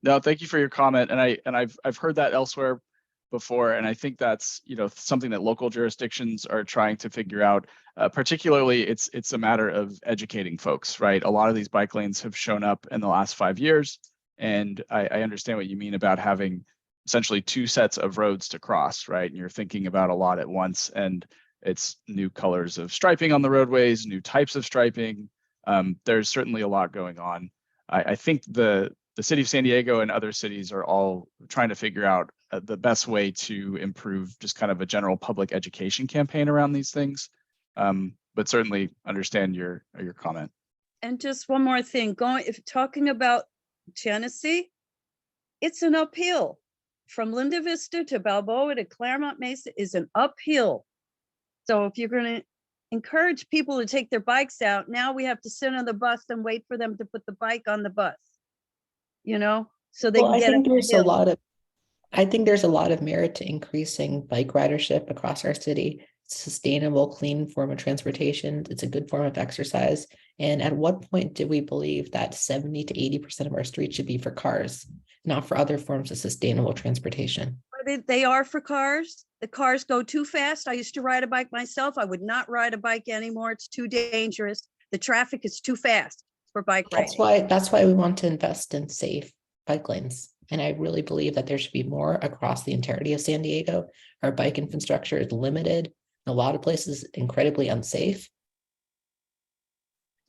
No, thank you for your comment. And I've heard that elsewhere. before, and I think that's, something that local jurisdictions are trying to figure out. Particularly, it's a matter of educating folks, right? A lot of these bike lanes have shown up in the last 5 years, and I understand what you mean about having essentially 2 sets of roads to cross, right? And you're thinking about a lot at once, and it's new colors of striping on the roadways, new types of striping. There's certainly a lot going on. I think the city of San Diego and other cities are all trying to figure out the best way to improve just kind of a general public education campaign around these things. But certainly understand your comment. And just one more thing, talking about Genesee, it's an uphill. From Linda Vista to Balboa to Claremont Mesa is an uphill. So if you're gonna encourage people to take their bikes out, now we have to sit on the bus and wait for them to put the bike on the bus. So they Well, can I get think up there's the a hill. lot of, I think there's a lot of merit to increasing bike ridership across our city. Sustainable, clean form of transportation. It's a good form of exercise. And at what point did we believe that 70 to 80% of our streets should be for cars, not for other forms of sustainable transportation? They are for cars. The cars go too fast. I used to ride a bike myself. I would not ride a bike anymore. It's too dangerous. The traffic is too fast for bike riding. That's why we want to invest in safe bike lanes. And I really believe that there should be more across the entirety of San Diego. Our bike infrastructure is limited. In a lot of places, incredibly unsafe.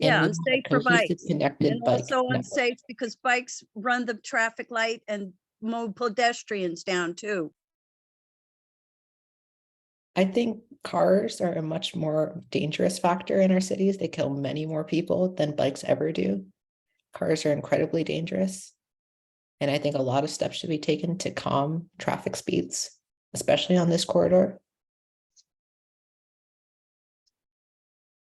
And Yeah, we want a unsafe for cohesive, bikes. connected And bike also network. unsafe because bikes run the traffic light and mow pedestrians down too. I think cars are a much more dangerous factor in our cities. They kill many more people than bikes ever do. Cars are incredibly dangerous. And I think a lot of steps should be taken to calm traffic speeds, especially on this corridor.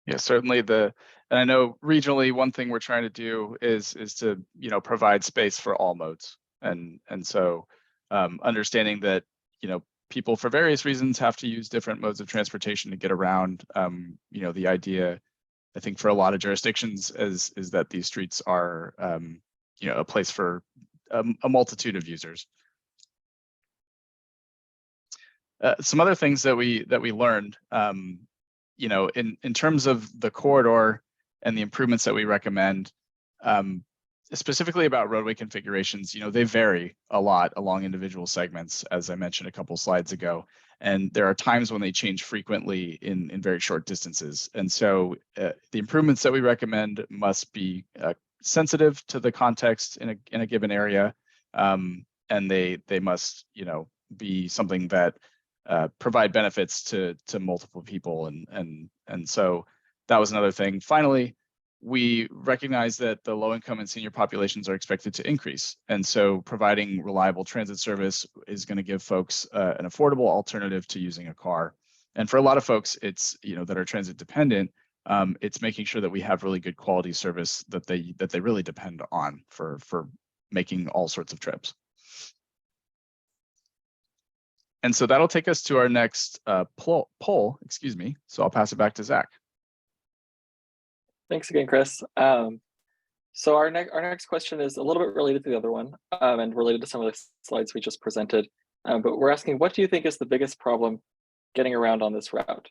Yeah, certainly and I know regionally, one thing we're trying to do is to, provide space for all modes. And so understanding that, people for various reasons have to use different modes of transportation to get around. The idea, I think, for a lot of jurisdictions is that these streets are, a place for a multitude of users. Some other things that we learned, in terms of the corridor and the improvements that we recommend, specifically about roadway configurations, they vary a lot along individual segments, as I mentioned a couple slides ago. And there are times when they change frequently in very short distances. And so the improvements that we recommend must be sensitive to the context in a given area. And they must, be something that provide benefits to multiple people. And so that was another thing. Finally, we recognize that the low income and senior populations are expected to increase. And so providing reliable transit service is going to give folks an affordable alternative to using a car. And for a lot of folks, it's, that are transit dependent, it's making sure that we have really good quality service that they really depend on for making all sorts of trips. And so that'll take us to our next poll, excuse me. So I'll pass it back to Zach. Thanks again, Chris. So our next question is a little bit related to the other one and related to some of the slides we just presented. But we're asking, what do you think is the biggest problem getting around on this route?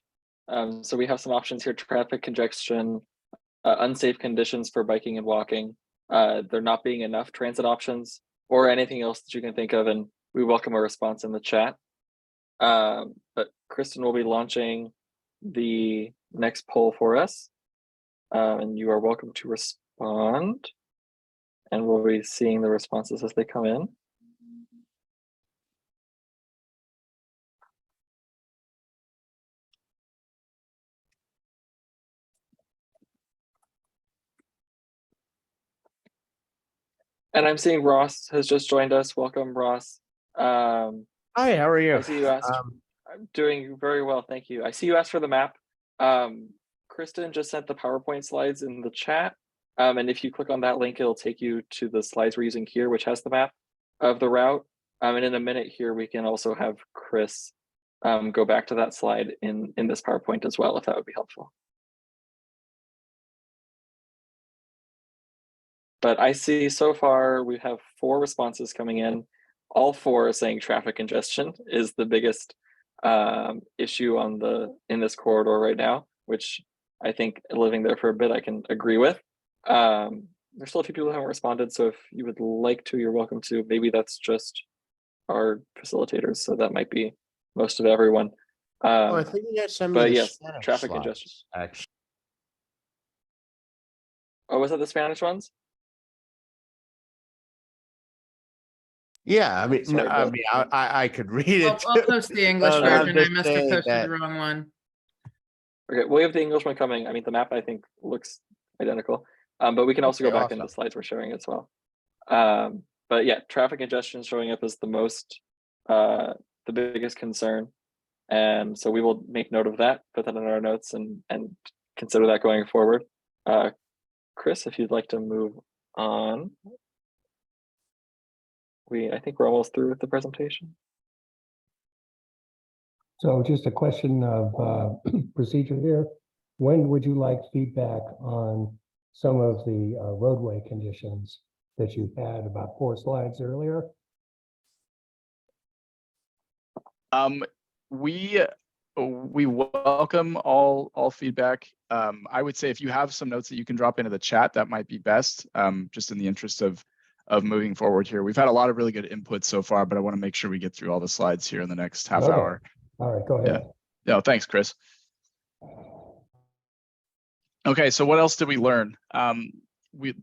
So we have some options here: traffic congestion, unsafe conditions for biking and walking, there not being enough transit options, or anything else that you can think of. And we welcome a response in the chat. But Kristen will be launching the next poll for us. And you are welcome to respond. And we'll be seeing the responses as they come in. And I'm seeing Ross has just joined us. Welcome, Ross. Hi, how are you? I see you asked. I'm doing very well, thank you. I see you asked for the map. Kristen just sent the PowerPoint slides in the chat. And if you click on that link, it'll take you to the slides we're using here, which has the map of the route. And in a minute here, we can also have Chris go back to that slide in this PowerPoint as well, if that would be helpful. But I see so far we have 4 responses coming in. all for saying traffic congestion is the biggest issue in this corridor right now, which I think living there for a bit I can agree with. There's still a few people who haven't responded, so if you would like to, you're welcome to. Maybe that's just our facilitators, so that might be most of everyone. Oh, I think you guys sent me but the yes, Spanish traffic slides, congestion. actually. Oh, was that the Spanish ones? Yeah, I mean, Sorry, I Bill. mean, I could read it. I'll post the English No, I'm version. I just must have saying posted that- the wrong one. Okay, we have the English one coming. I mean, the map I think looks identical, but we can also go Okay, back into the awesome. slides we're sharing as well. But yeah, traffic congestion showing up as the biggest concern, and so we will make note of that, put that in our notes, and consider that going forward. Chris, if you'd like to move on, I think we're almost through with the presentation. So just a question of procedure here. When would you like feedback on some of the roadway conditions that you had about 4 slides earlier? We welcome all feedback. I would say if you have some notes that you can drop into the chat, that might be best, just in the interest of moving forward here. We've had a lot of really good input so far, but I want to make sure we get through all the slides here in the next half Okay. hour. All right, go ahead. No, thanks, Chris. Okay, so what else did we learn?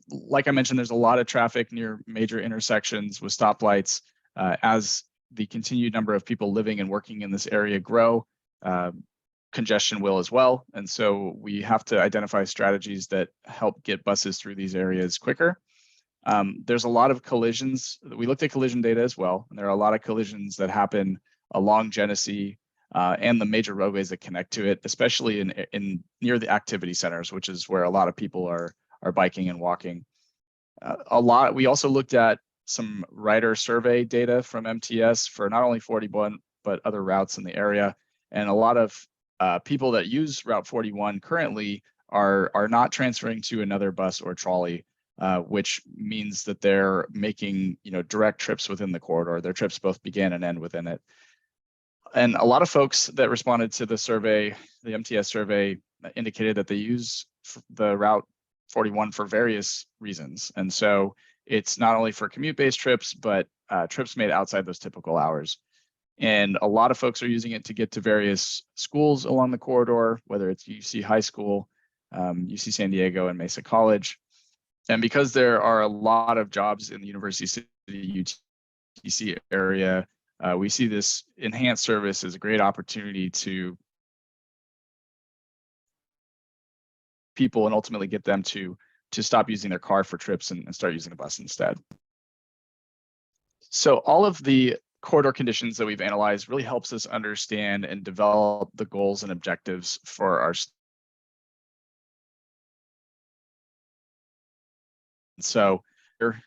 Like I mentioned, there's a lot of traffic near major intersections with stoplights. As the continued number of people living and working in this area grow, congestion will as well. And so we have to identify strategies that help get buses through these areas quicker. There's a lot of collisions. We looked at collision data as well, and there are a lot of collisions that happen along Genesee and the major roadways that connect to it, especially in near the activity centers, which is where a lot of people are biking and walking. We also looked at some rider survey data from MTS for not only 41 but other routes in the area, and a lot of people that use Route 41 currently are not transferring to another bus or trolley, which means that they're making direct trips within the corridor. Their trips both begin and end within it. And a lot of folks that responded to the survey, the MTS survey, indicated that they use the Route 41 for various reasons. And so it's not only for commute-based trips, but trips made outside those typical hours. And a lot of folks are using it to get to various schools along the corridor, whether it's UC High School, UC San Diego, and Mesa College. And because there are a lot of jobs in the University City UTC area, we see this enhanced service as a great opportunity to people and ultimately get them to stop using their car for trips and start using a bus instead. So all of the corridor conditions that we've analyzed really helps us understand and develop the goals and objectives for our. So here.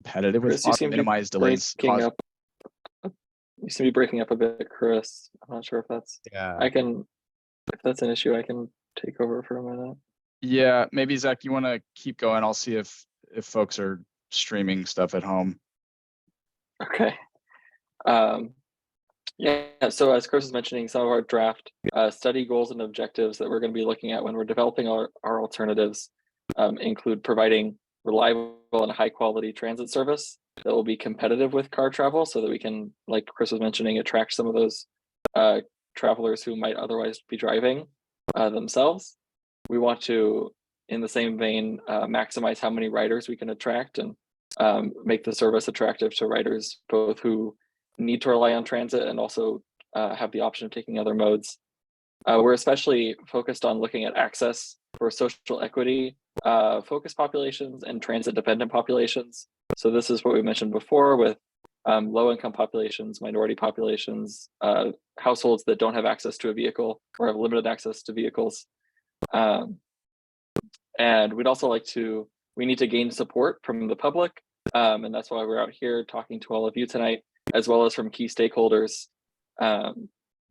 Competitive with Chris, you seem to be minimize delays. breaking up. You seem to be breaking up a bit, Chris. I'm not sure if that's. Yeah. If that's an issue, I can take over for a minute. Yeah, maybe Zach, you want to keep going? I'll see if folks are streaming stuff at home. Okay. Yeah, so as Chris was mentioning, some of our draft study goals and objectives that we're going to be looking at when we're developing our alternatives include providing reliable and high quality transit service that will be competitive with car travel so that we can, like Chris was mentioning, attract some of those travelers who might otherwise be driving themselves. We want to, in the same vein, maximize how many riders we can attract and make the service attractive to riders, both who need to rely on transit and also have the option of taking other modes. We're especially focused on looking at access for social equity focused populations and transit dependent populations. So this is what we mentioned before with low income populations, minority populations, households that don't have access to a vehicle or have limited access to vehicles. And we'd also we need to gain support from the public. And that's why we're out here talking to all of you tonight, as well as from key stakeholders,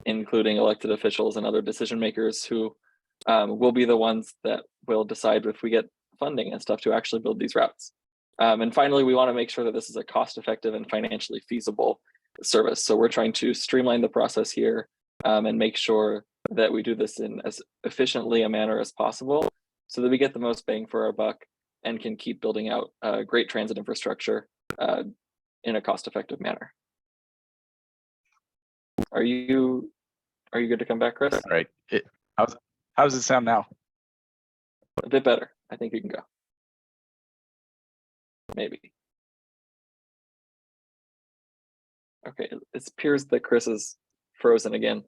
including elected officials and other decision makers who will be the ones that will decide if we get funding and stuff to actually build these routes. And finally, we want to make sure that this is a cost-effective and financially feasible service. So we're trying to streamline the process here and make sure that we do this in as efficiently a manner as possible so that we get the most bang for our buck and can keep building out great transit infrastructure in a cost-effective manner. Are you good to come back, Chris? Right. How does it sound now? A bit better. I think you can go. Maybe. Okay, it appears that Chris is frozen again.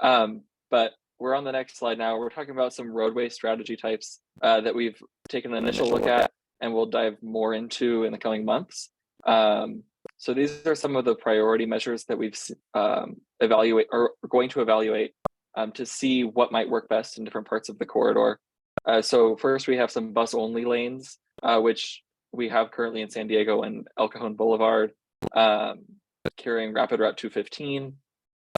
But we're on the next slide now. We're talking about some roadway strategy types that we've taken an initial look at and we'll dive more into in the coming months. So these are some of the priority measures that we've going to evaluate to see what might work best in different parts of the corridor. So first we have some bus only lanes, which we have currently in San Diego and El Cajon Boulevard, carrying Rapid Route 215.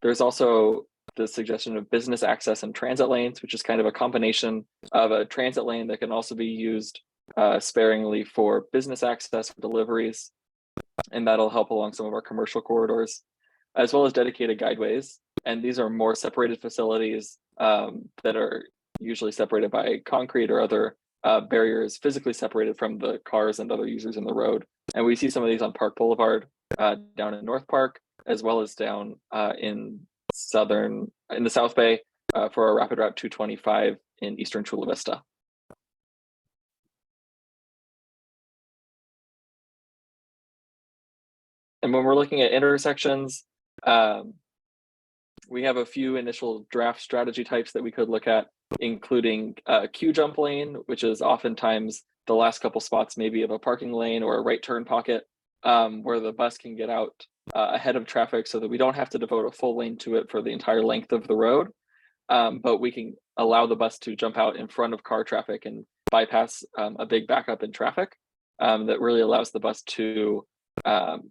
There's also the suggestion of business access and transit lanes, which is kind of a combination of a transit lane that can also be used sparingly for business access for deliveries. And that'll help along some of our commercial corridors, as well as dedicated guideways. And these are more separated facilities that are usually separated by concrete or other barriers physically separated from the cars and other users in the road. And we see some of these on Park Boulevard, down in North Park, as well as down in the South Bay for our Rapid Route 225 in Eastern Chula Vista. And when we're looking at intersections, we have a few initial draft strategy types that we could look at, including a queue jump lane, which is oftentimes the last couple spots maybe of a parking lane or a right turn pocket, where the bus can get out ahead of traffic so that we don't have to devote a full lane to it for the entire length of the road. But we can allow the bus to jump out in front of car traffic and bypass a big backup in traffic that really allows the bus to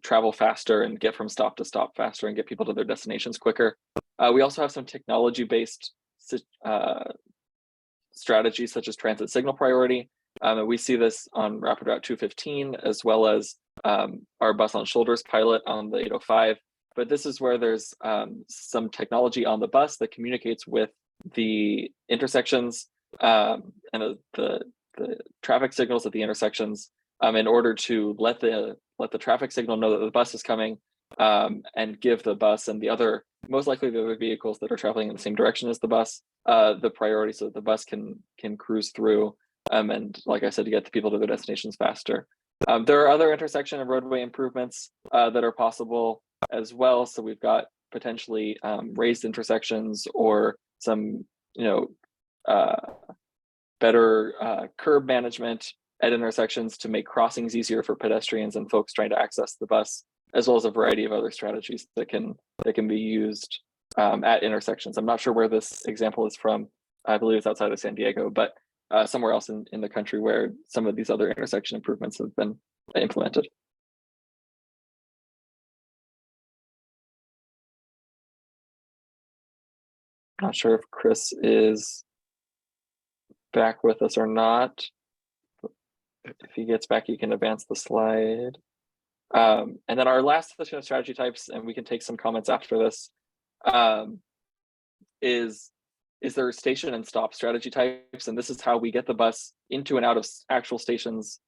travel faster and get from stop to stop faster and get people to their destinations quicker. We also have some technology-based strategies such as transit signal priority. We see this on Rapid Route 215 as well as our bus on shoulders pilot on the 805. But this is where there's some technology on the bus that communicates with the intersections and the traffic signals at the intersections in order to let the traffic signal know that the bus is coming and give the bus and the other, most likely the other vehicles that are traveling in the same direction as the bus, the priority so that the bus can cruise through and, like I said, to get the people to their destinations faster. There are other intersection and roadway improvements that are possible as well. So we've got potentially raised intersections or some, better curb management at intersections to make crossings easier for pedestrians and folks trying to access the bus, as well as a variety of other strategies that can be used at intersections. I'm not sure where this example is from. I believe it's outside of San Diego, but somewhere else in the country where some of these other intersection improvements have been implemented. Not sure if Chris is back with us or not. If he gets back, you can advance the slide. And then our last session of strategy types, and we can take some comments after this, is there station and stop strategy types. And this is how we get the bus into and out of actual stations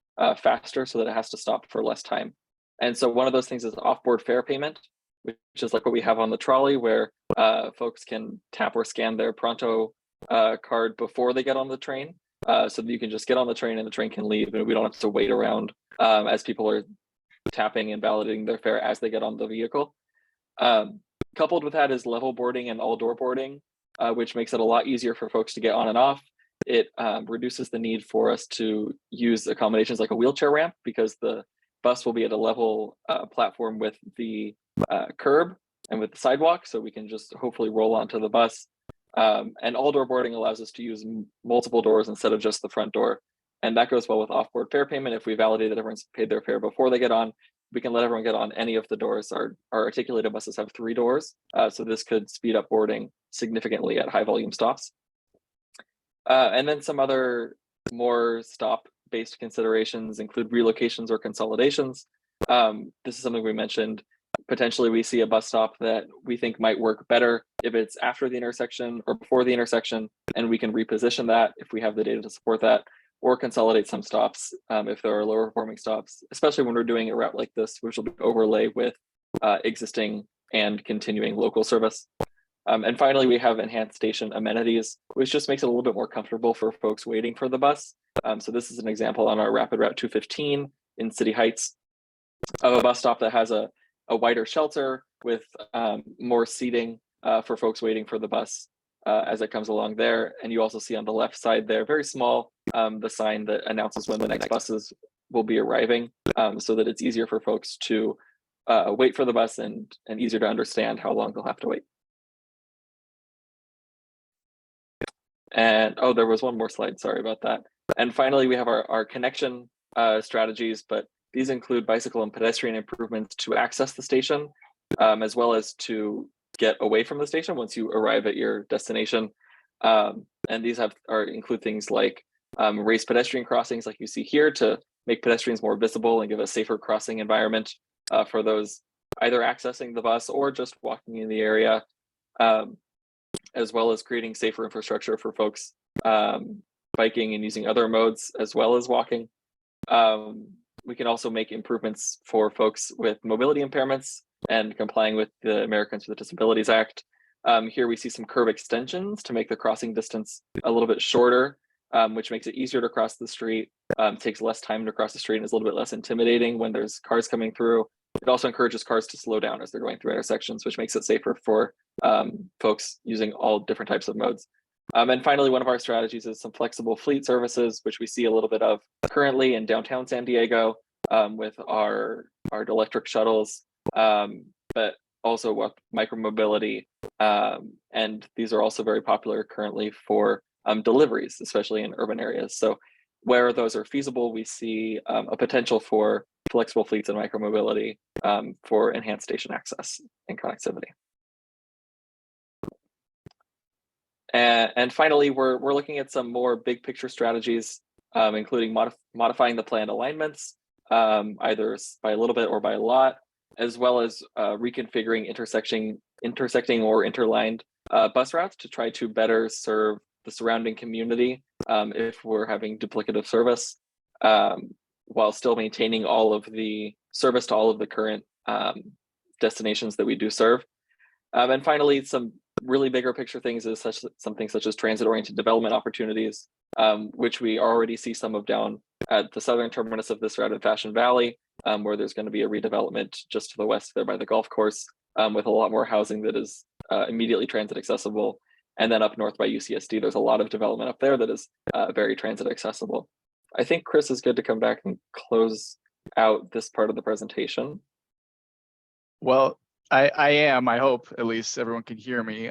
faster so that it has to stop for less time. And so one of those things is off-board fare payment, which is like what we have on the trolley, where folks can tap or scan their Pronto card before they get on the train. So that you can just get on the train and the train can leave and we don't have to wait around as people are tapping and validating their fare as they get on the vehicle. Coupled with that is level boarding and all door boarding, which makes it a lot easier for folks to get on and off. It reduces the need for us to use accommodations like a wheelchair ramp because the bus will be at a level platform with the curb and with the sidewalk. So we can just hopefully roll onto the bus. And all door boarding allows us to use multiple doors instead of just the front door. And that goes well with off-board fare payment. If we validate that everyone's paid their fare before they get on, we can let everyone get on any of the doors. Our articulated buses have 3 doors. So this could speed up boarding significantly at high volume stops. And then some other more stop based considerations include relocations or consolidations. This is something we mentioned. Potentially we see a bus stop that we think might work better if it's after the intersection or before the intersection, and we can reposition that if we have the data to support that, or consolidate some stops if there are lower performing stops, especially when we're doing a route like this, which will be overlay with existing and continuing local service. And finally, we have enhanced station amenities, which just makes it a little bit more comfortable for folks waiting for the bus. So this is an example on our Rapid Route 215 in City Heights of a bus stop that has a wider shelter with more seating for folks waiting for the bus as it comes along there. And you also see on the left side there, very small, the sign that announces when the next buses will be arriving, so that it's easier for folks to wait for the bus and easier to understand how long they'll have to wait. And oh, there was one more slide, sorry about that. And finally, we have our connection strategies, but these include bicycle and pedestrian improvements to access the station, as well as to get away from the station once you arrive at your destination. And these include things like raised pedestrian crossings like you see here to make pedestrians more visible and give a safer crossing environment for those either accessing the bus or just walking in the area, as well as creating safer infrastructure for folks biking and using other modes as well as walking. We can also make improvements for folks with mobility impairments and complying with the Americans with Disabilities Act. Here we see some curb extensions to make the crossing distance a little bit shorter, which makes it easier to cross the street, takes less time to cross the street, and is a little bit less intimidating when there's cars coming through. It also encourages cars to slow down as they're going through intersections, which makes it safer for folks using all different types of modes. And finally, one of our strategies is some flexible fleet services, which we see a little bit of currently in downtown San Diego with our electric shuttles, but also with micromobility. And these are also very popular currently for deliveries, especially in urban areas. So where those are feasible, we see a potential for flexible fleets and micromobility for enhanced station access and connectivity. And finally, we're looking at some more big picture strategies, including modifying the planned alignments, either by a little bit or by a lot, as well as reconfiguring intersecting or interlined bus routes to try to better serve the surrounding community if we're having duplicative service, while still maintaining all of the service to all of the current destinations that we do serve. And finally, some really bigger picture things is something such as transit-oriented development opportunities, which we already see some of down at the southern terminus of this route in Fashion Valley, where there's going to be a redevelopment just to the west there by the golf course, with a lot more housing that is immediately transit accessible. And then up north by UCSD, there's a lot of development up there that is very transit accessible. I think Chris is good to come back and close out this part of the presentation. Well, I am, I hope at least everyone can hear me.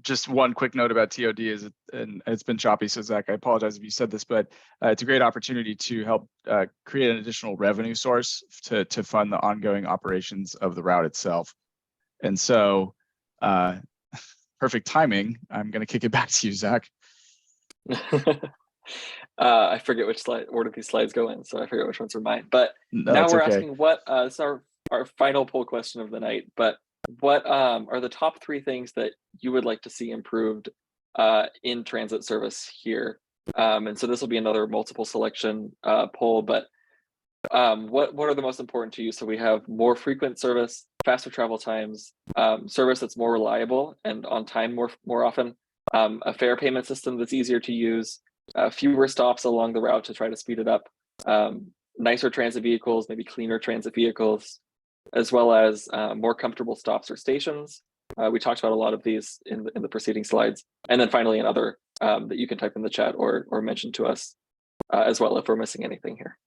Just one quick note about TOD is, and it's been choppy, so Zach, I apologize if you said this, but it's a great opportunity to help create an additional revenue source to fund the ongoing operations of the route itself. And so, perfect timing. I'm going to kick it back to you, Zach. I forget which order these slides go in, so I forget which ones are mine. But No, now it's we're okay. asking what, it's our final poll question of the night, but what are the top 3 things that you would like to see improved in transit service here? And so this will be another multiple selection poll, but what are the most important to you? So we have more frequent service, faster travel times, service that's more reliable and on time more often, a fare payment system that's easier to use, fewer stops along the route to try to speed it up, nicer transit vehicles, maybe cleaner transit vehicles, as well as more comfortable stops or stations. We talked about a lot of these in the preceding slides. And then finally, another that you can type in the chat or mention to us as well if we're missing anything here.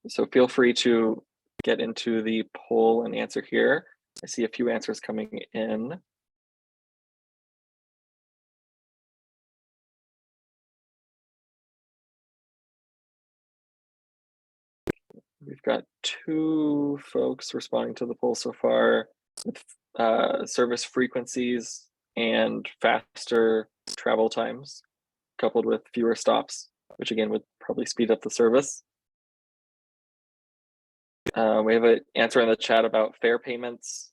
So feel free to get into the poll and answer here. I see a few answers coming in. We've got 2 folks responding to the poll so far with service frequencies and faster travel times. coupled with fewer stops, which again would probably speed up the service. We have an answer in the chat about fare payments,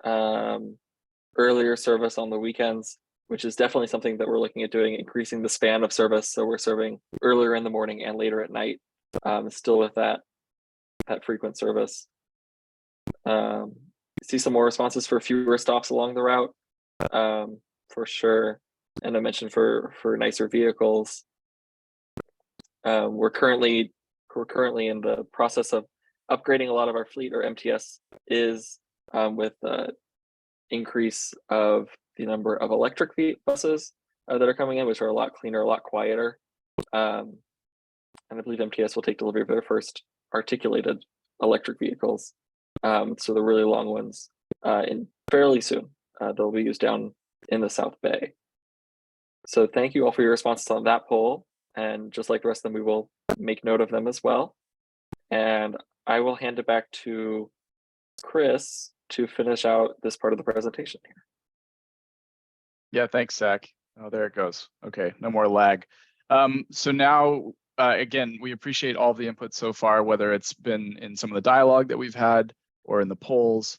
earlier service on the weekends, which is definitely something that we're looking at doing, increasing the span of service. So we're serving earlier in the morning and later at night, still with that frequent service. See some more responses for fewer stops along the route, for sure. And I mentioned for nicer vehicles. We're currently in the process of upgrading a lot of our fleet. Or MTS is with the increase of the number of electric buses that are coming in, which are a lot cleaner, a lot quieter. And I believe MTS will take delivery of their first articulated electric vehicles. So the really long ones in fairly soon. They'll be used down in the South Bay. So thank you all for your responses on that poll. And just like the rest of them, we will make note of them as well. And I will hand it back to Chris to finish out this part of the presentation here. Yeah, thanks, Zach. Oh, there it goes. Okay, no more lag. So now, again, we appreciate all the input so far, whether it's been in some of the dialogue that we've had or in the polls.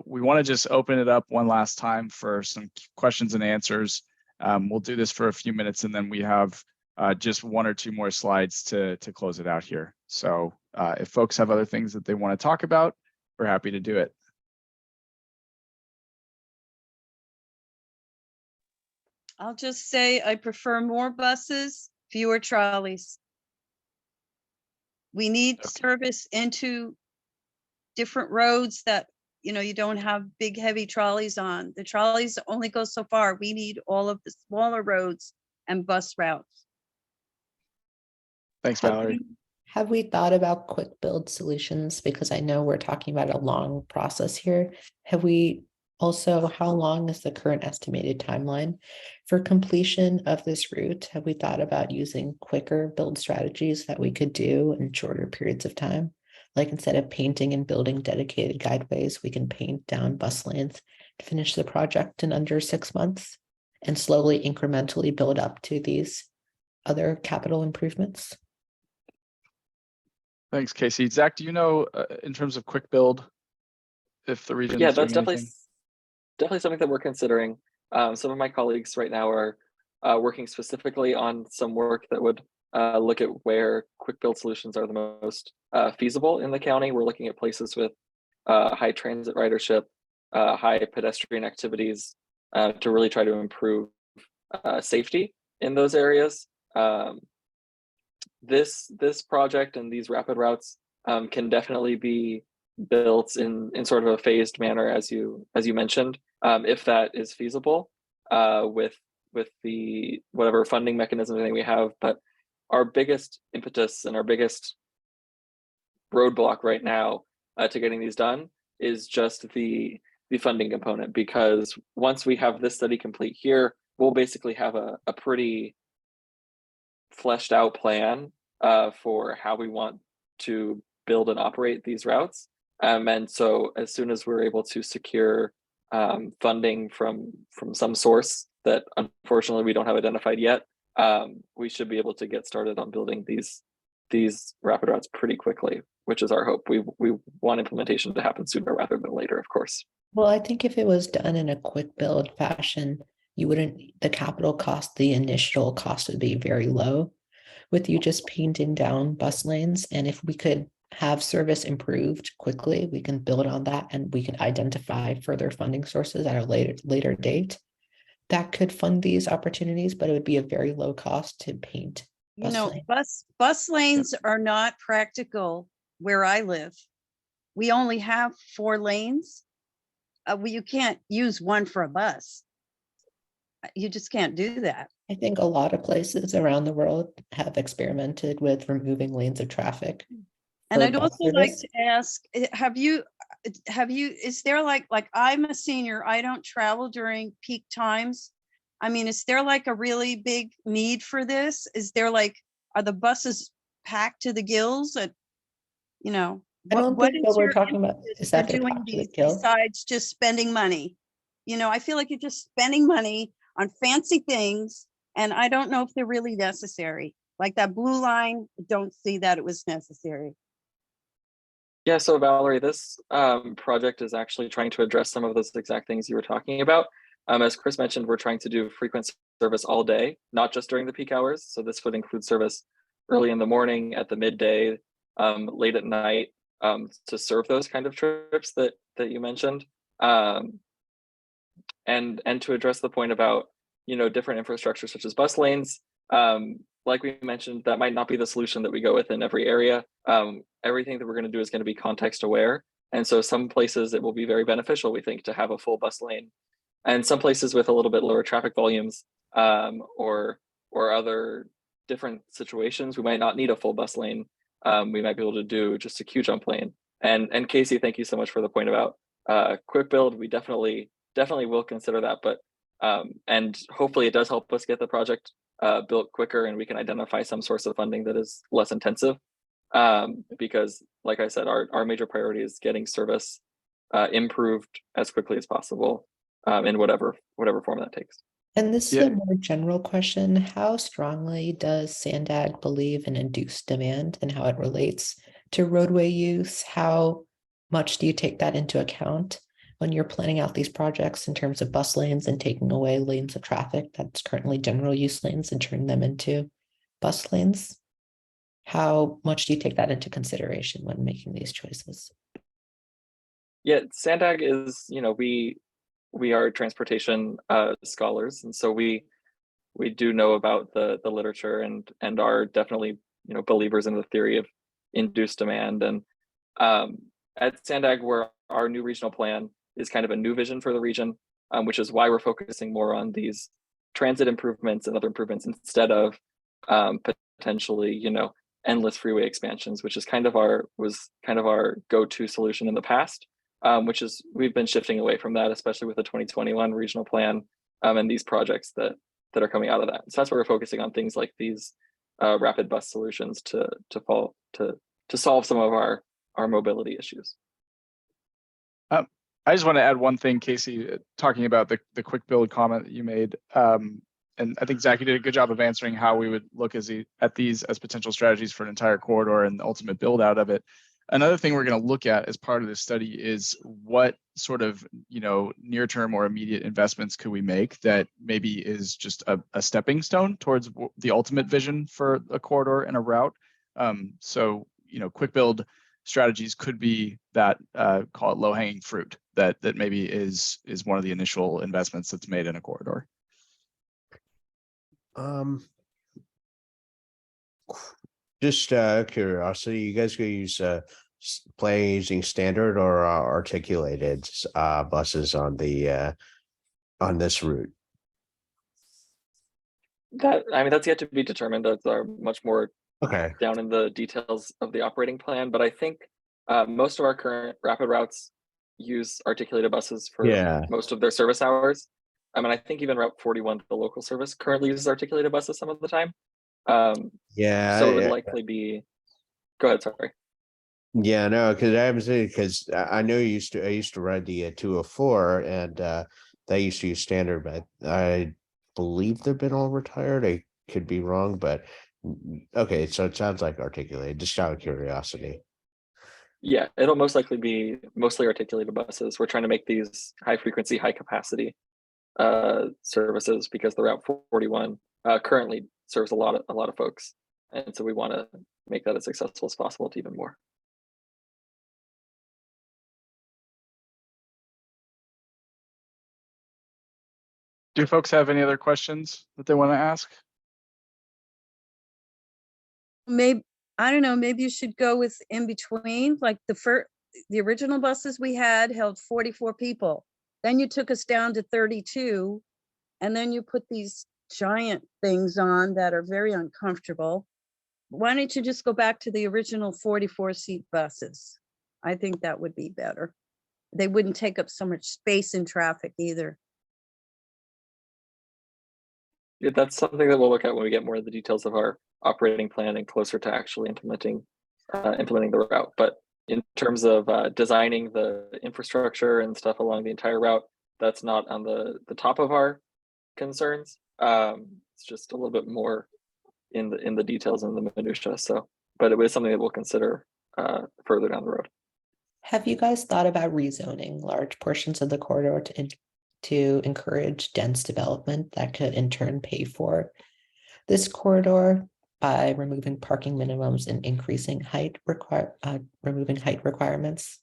We want to just open it up one last time for some questions and answers. We'll do this for a few minutes, and then we have just one or two more slides to close it out here. So if folks have other things that they want to talk about, we're happy to do it. I'll just say I prefer more buses, fewer trolleys. We need service into different roads that, you know, you don't have big heavy trolleys on. The trolleys only go so far. We need all of the smaller roads and bus routes. Thanks, Valerie. Have we thought about quick build solutions? Because I know we're talking about a long process here. Have we also, how long is the current estimated timeline for completion of this route? Have we thought about using quicker build strategies that we could do in shorter periods of time? Like instead of painting and building dedicated guideways, we can paint down bus lanes to finish the project in under 6 months and slowly incrementally build up to these other capital improvements. Thanks, Casey. Zach, do you know in terms of quick build, if the region Yeah, is doing that's anything? definitely something that we're considering. Some of my colleagues right now are working specifically on some work that would look at where quick build solutions are the most feasible in the county. We're looking at places with high transit ridership, high pedestrian activities, to really try to improve safety in those areas. This project and these rapid routes can definitely be built in sort of a phased manner, as you mentioned, if that is feasible, with the whatever funding mechanism that we have. But our biggest impetus and our biggest roadblock right now to getting these done is just the funding component, because once we have this study complete here, we'll basically have a pretty fleshed out plan for how we want to build and operate these routes. And so as soon as we're able to secure funding from some source that unfortunately we don't have identified yet, we should be able to get started on building these rapid routes pretty quickly, which is our hope. We want implementation to happen sooner rather than later, of course. Well, I think if it was done in a quick build fashion, the capital cost, the initial cost would be very low with you just painting down bus lanes. And if we could have service improved quickly, we can build on that and we can identify further funding sources at a later date that could fund these opportunities, but it would be a very low cost to paint. You know, bus lanes are not practical where I live. We only have 4 lanes. You can't use one for a bus. You just can't do that. I think a lot of places around the world have experimented with removing lanes of traffic. And I'd also like to ask, have you, is there like I'm a senior, I don't travel during peak times. I mean, is there like a really big need for this? Is there like, are the buses packed to the gills at, you know? I don't think what we're talking about is that they're doing packed to the these gills. besides just spending money? You know, I feel like you're just spending money on fancy things And I don't know if they're really necessary. Like that blue line, don't see that it was necessary. Yeah, so Valerie, this project is actually trying to address some of those exact things you were talking about. As Chris mentioned, we're trying to do frequent service all day, not just during the peak hours. So this would include service early in the morning, at the midday, late at night, to serve those kind of trips that you mentioned. And to address the point about, you know, different infrastructure such as bus lanes, like we mentioned, that might not be the solution that we go with in every area. Everything that we're going to do is going to be context aware. And so some places it will be very beneficial, we think, to have a full bus lane. And some places with a little bit lower traffic volumes, or other different situations, we might not need a full bus lane. We might be able to do just a queue jump lane. And Casey, thank you so much for the point about quick build. We definitely will consider that, but and hopefully it does help us get the project built quicker, and we can identify some source of funding that is less intensive. Because like I said, our major priority is getting service improved as quickly as possible, in whatever form that takes. And this is Yeah. a more general question. How strongly does Sandag believe in induced demand and how it relates to roadway use? How much do you take that into account when you're planning out these projects in terms of bus lanes and taking away lanes of traffic that's currently general use lanes and turning them into bus lanes? How much do you take that into consideration when making these choices? Yeah, Sandag is, you know, we are transportation scholars, and so we do know about the literature and are definitely, you know, believers in the theory of induced demand. And at Sandag, where our new regional plan is kind of a new vision for the region, which is why we're focusing more on these transit improvements and other improvements instead of potentially, you know, endless freeway expansions, which is was kind of our go-to solution in the past. Which is, we've been shifting away from that, especially with the 2021 regional plan, and these projects that are coming out of that. So that's where we're focusing on things like these rapid bus solutions to solve some of our mobility issues. I just want to add one thing, Casey, talking about the quick build comment that you made. And I think Zach, you did a good job of answering how we would look at these as potential strategies for an entire corridor and the ultimate build out of it. Another thing we're going to look at as part of this study is what sort of, you know, near-term or immediate investments could we make that maybe is just a stepping stone towards the ultimate vision for a corridor and a route. So, you know, quick build strategies could be that, call it low-hanging fruit that maybe is one of the initial investments that's made in a corridor. Just curiosity, you guys gonna use plan using standard or articulated buses on the on this route? That's yet to be determined. Those are much more Okay. down in the details of the operating plan, but I think most of our current rapid routes use articulated buses for most of their service hours. I mean, I think even Route 41, the local service, currently uses articulated buses some of the time. So it would likely be. Go ahead, sorry. Yeah, no, because I haven't seen, because I know I used to ride the 204, and they used to use standard, but I believe they've been all retired. I could be wrong, but okay, so it sounds like articulated, just out of curiosity. Yeah, it'll most likely be mostly articulated buses. We're trying to make these high frequency, high capacity services because the Route 41 currently serves a lot of folks, and so we want to make that as successful as possible to even more. Do folks have any other questions that they want to ask? Maybe, I don't know, maybe you should go with in between, like the original buses we had held 44 people. Then you took us down to 32, and then you put these giant things on that are very uncomfortable. Why don't you just go back to the original 44-seat buses? I think that would be better. They wouldn't take up so much space in traffic either. Yeah, that's something that we'll look at when we get more of the details of our operating plan and closer to actually implementing the route. But in terms of designing the infrastructure and stuff along the entire route, that's not on the top of our concerns. It's just a little bit more in the details and the minutia. So, but it was something that we'll consider further down the road. Have you guys thought about rezoning large portions of the corridor to encourage dense development that could in turn pay for this corridor by removing parking minimums and increasing removing height requirements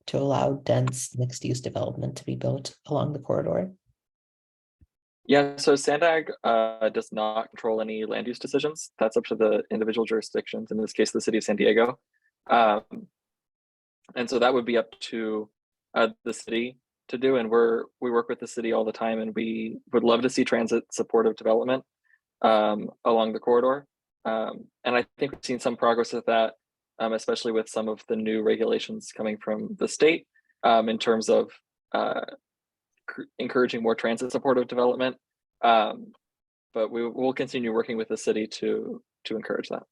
to allow dense mixed-use development to be built along the corridor? Yeah, so Sandag does not control any land use decisions. That's up to the individual jurisdictions, in this case, the city of San Diego. And so that would be up to the city to do. And we work with the city all the time, and we would love to see transit supportive development along the corridor. And I think we've seen some progress with that, especially with some of the new regulations coming from the state in terms of encouraging more transit supportive development. But we will continue working with the city to encourage that.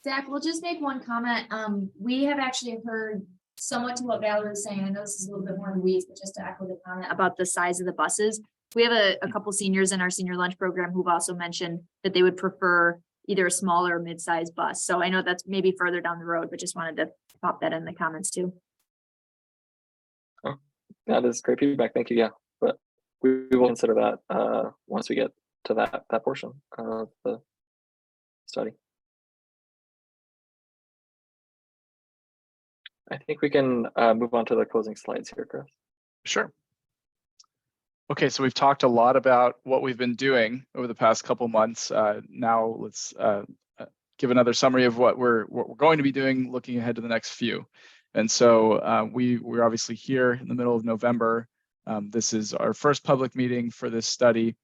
Zach, we'll just make one comment. We have actually heard somewhat to what Valerie was saying. I know this is a little bit more in the weeds, but just to echo the comment about the size of the buses. We have a couple seniors in our senior lunch program who've also mentioned that they would prefer either a smaller or mid-sized bus. So I know that's maybe further down the road, but just wanted to pop that in the comments too. Oh, that is great feedback. Thank you. Yeah, but we will consider that once we get to that portion of the study. I think we can move on to the closing slides here, Chris. Sure. Okay, so we've talked a lot about what we've been doing over the past couple months. Now let's give another summary of what we're going to be doing looking ahead to the next few. And so we're obviously here in the middle of November. This is our first public meeting for this study.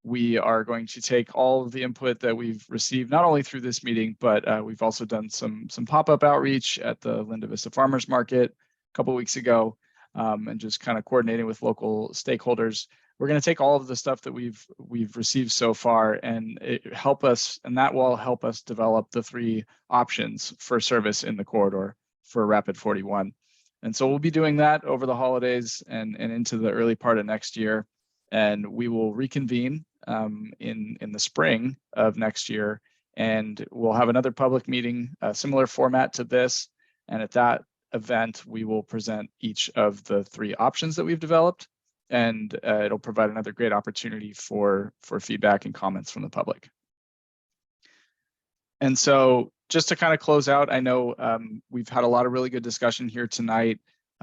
We are going to take all of the input that we've received, not only through this meeting, but we've also done some pop-up outreach at the Linda Vista Farmers Market a couple of weeks ago, and just kind of coordinating with local stakeholders. We're going to take all of the stuff that we've received so far and that will help us develop the 3 options for service in the corridor for Rapid 41. And so we'll be doing that over the holidays and into the early part of next year. And we will reconvene in the spring of next year, and we'll have another public meeting, a similar format to this. And at that event, we will present each of the 3 options that we've developed, and it'll provide another great opportunity for feedback and comments from the public. And so just to kind of close out, I know we've had a lot of really good discussion here tonight.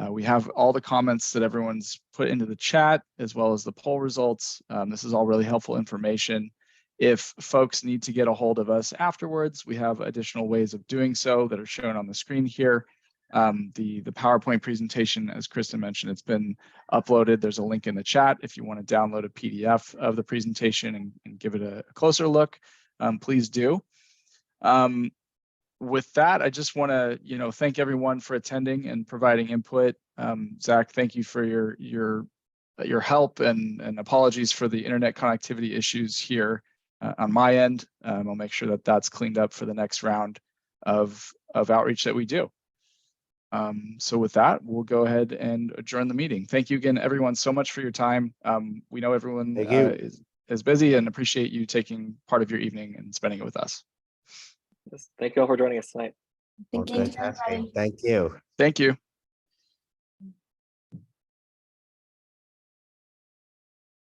We have all the comments that everyone's put into the chat, as well as the poll results. This is all really helpful information. If folks need to get a hold of us afterwards, we have additional ways of doing so that are shown on the screen here. The PowerPoint presentation, as Kristen mentioned, it's been uploaded. There's a link in the chat if you want to download a PDF of the presentation and give it a closer look, please do. With that, I just want to, thank everyone for attending and providing input. Zach, thank you for your help and apologies for the internet connectivity issues here on my end. I'll make sure that that's cleaned up for the next round of outreach that we do. So with that, we'll go ahead and adjourn the meeting. Thank you again, everyone, so much for your time. We know everyone is busy and appreciate you taking part of your evening and spending it with us. Yes, thank you all for joining us tonight. Thank you, everybody. Thank you. Thank you.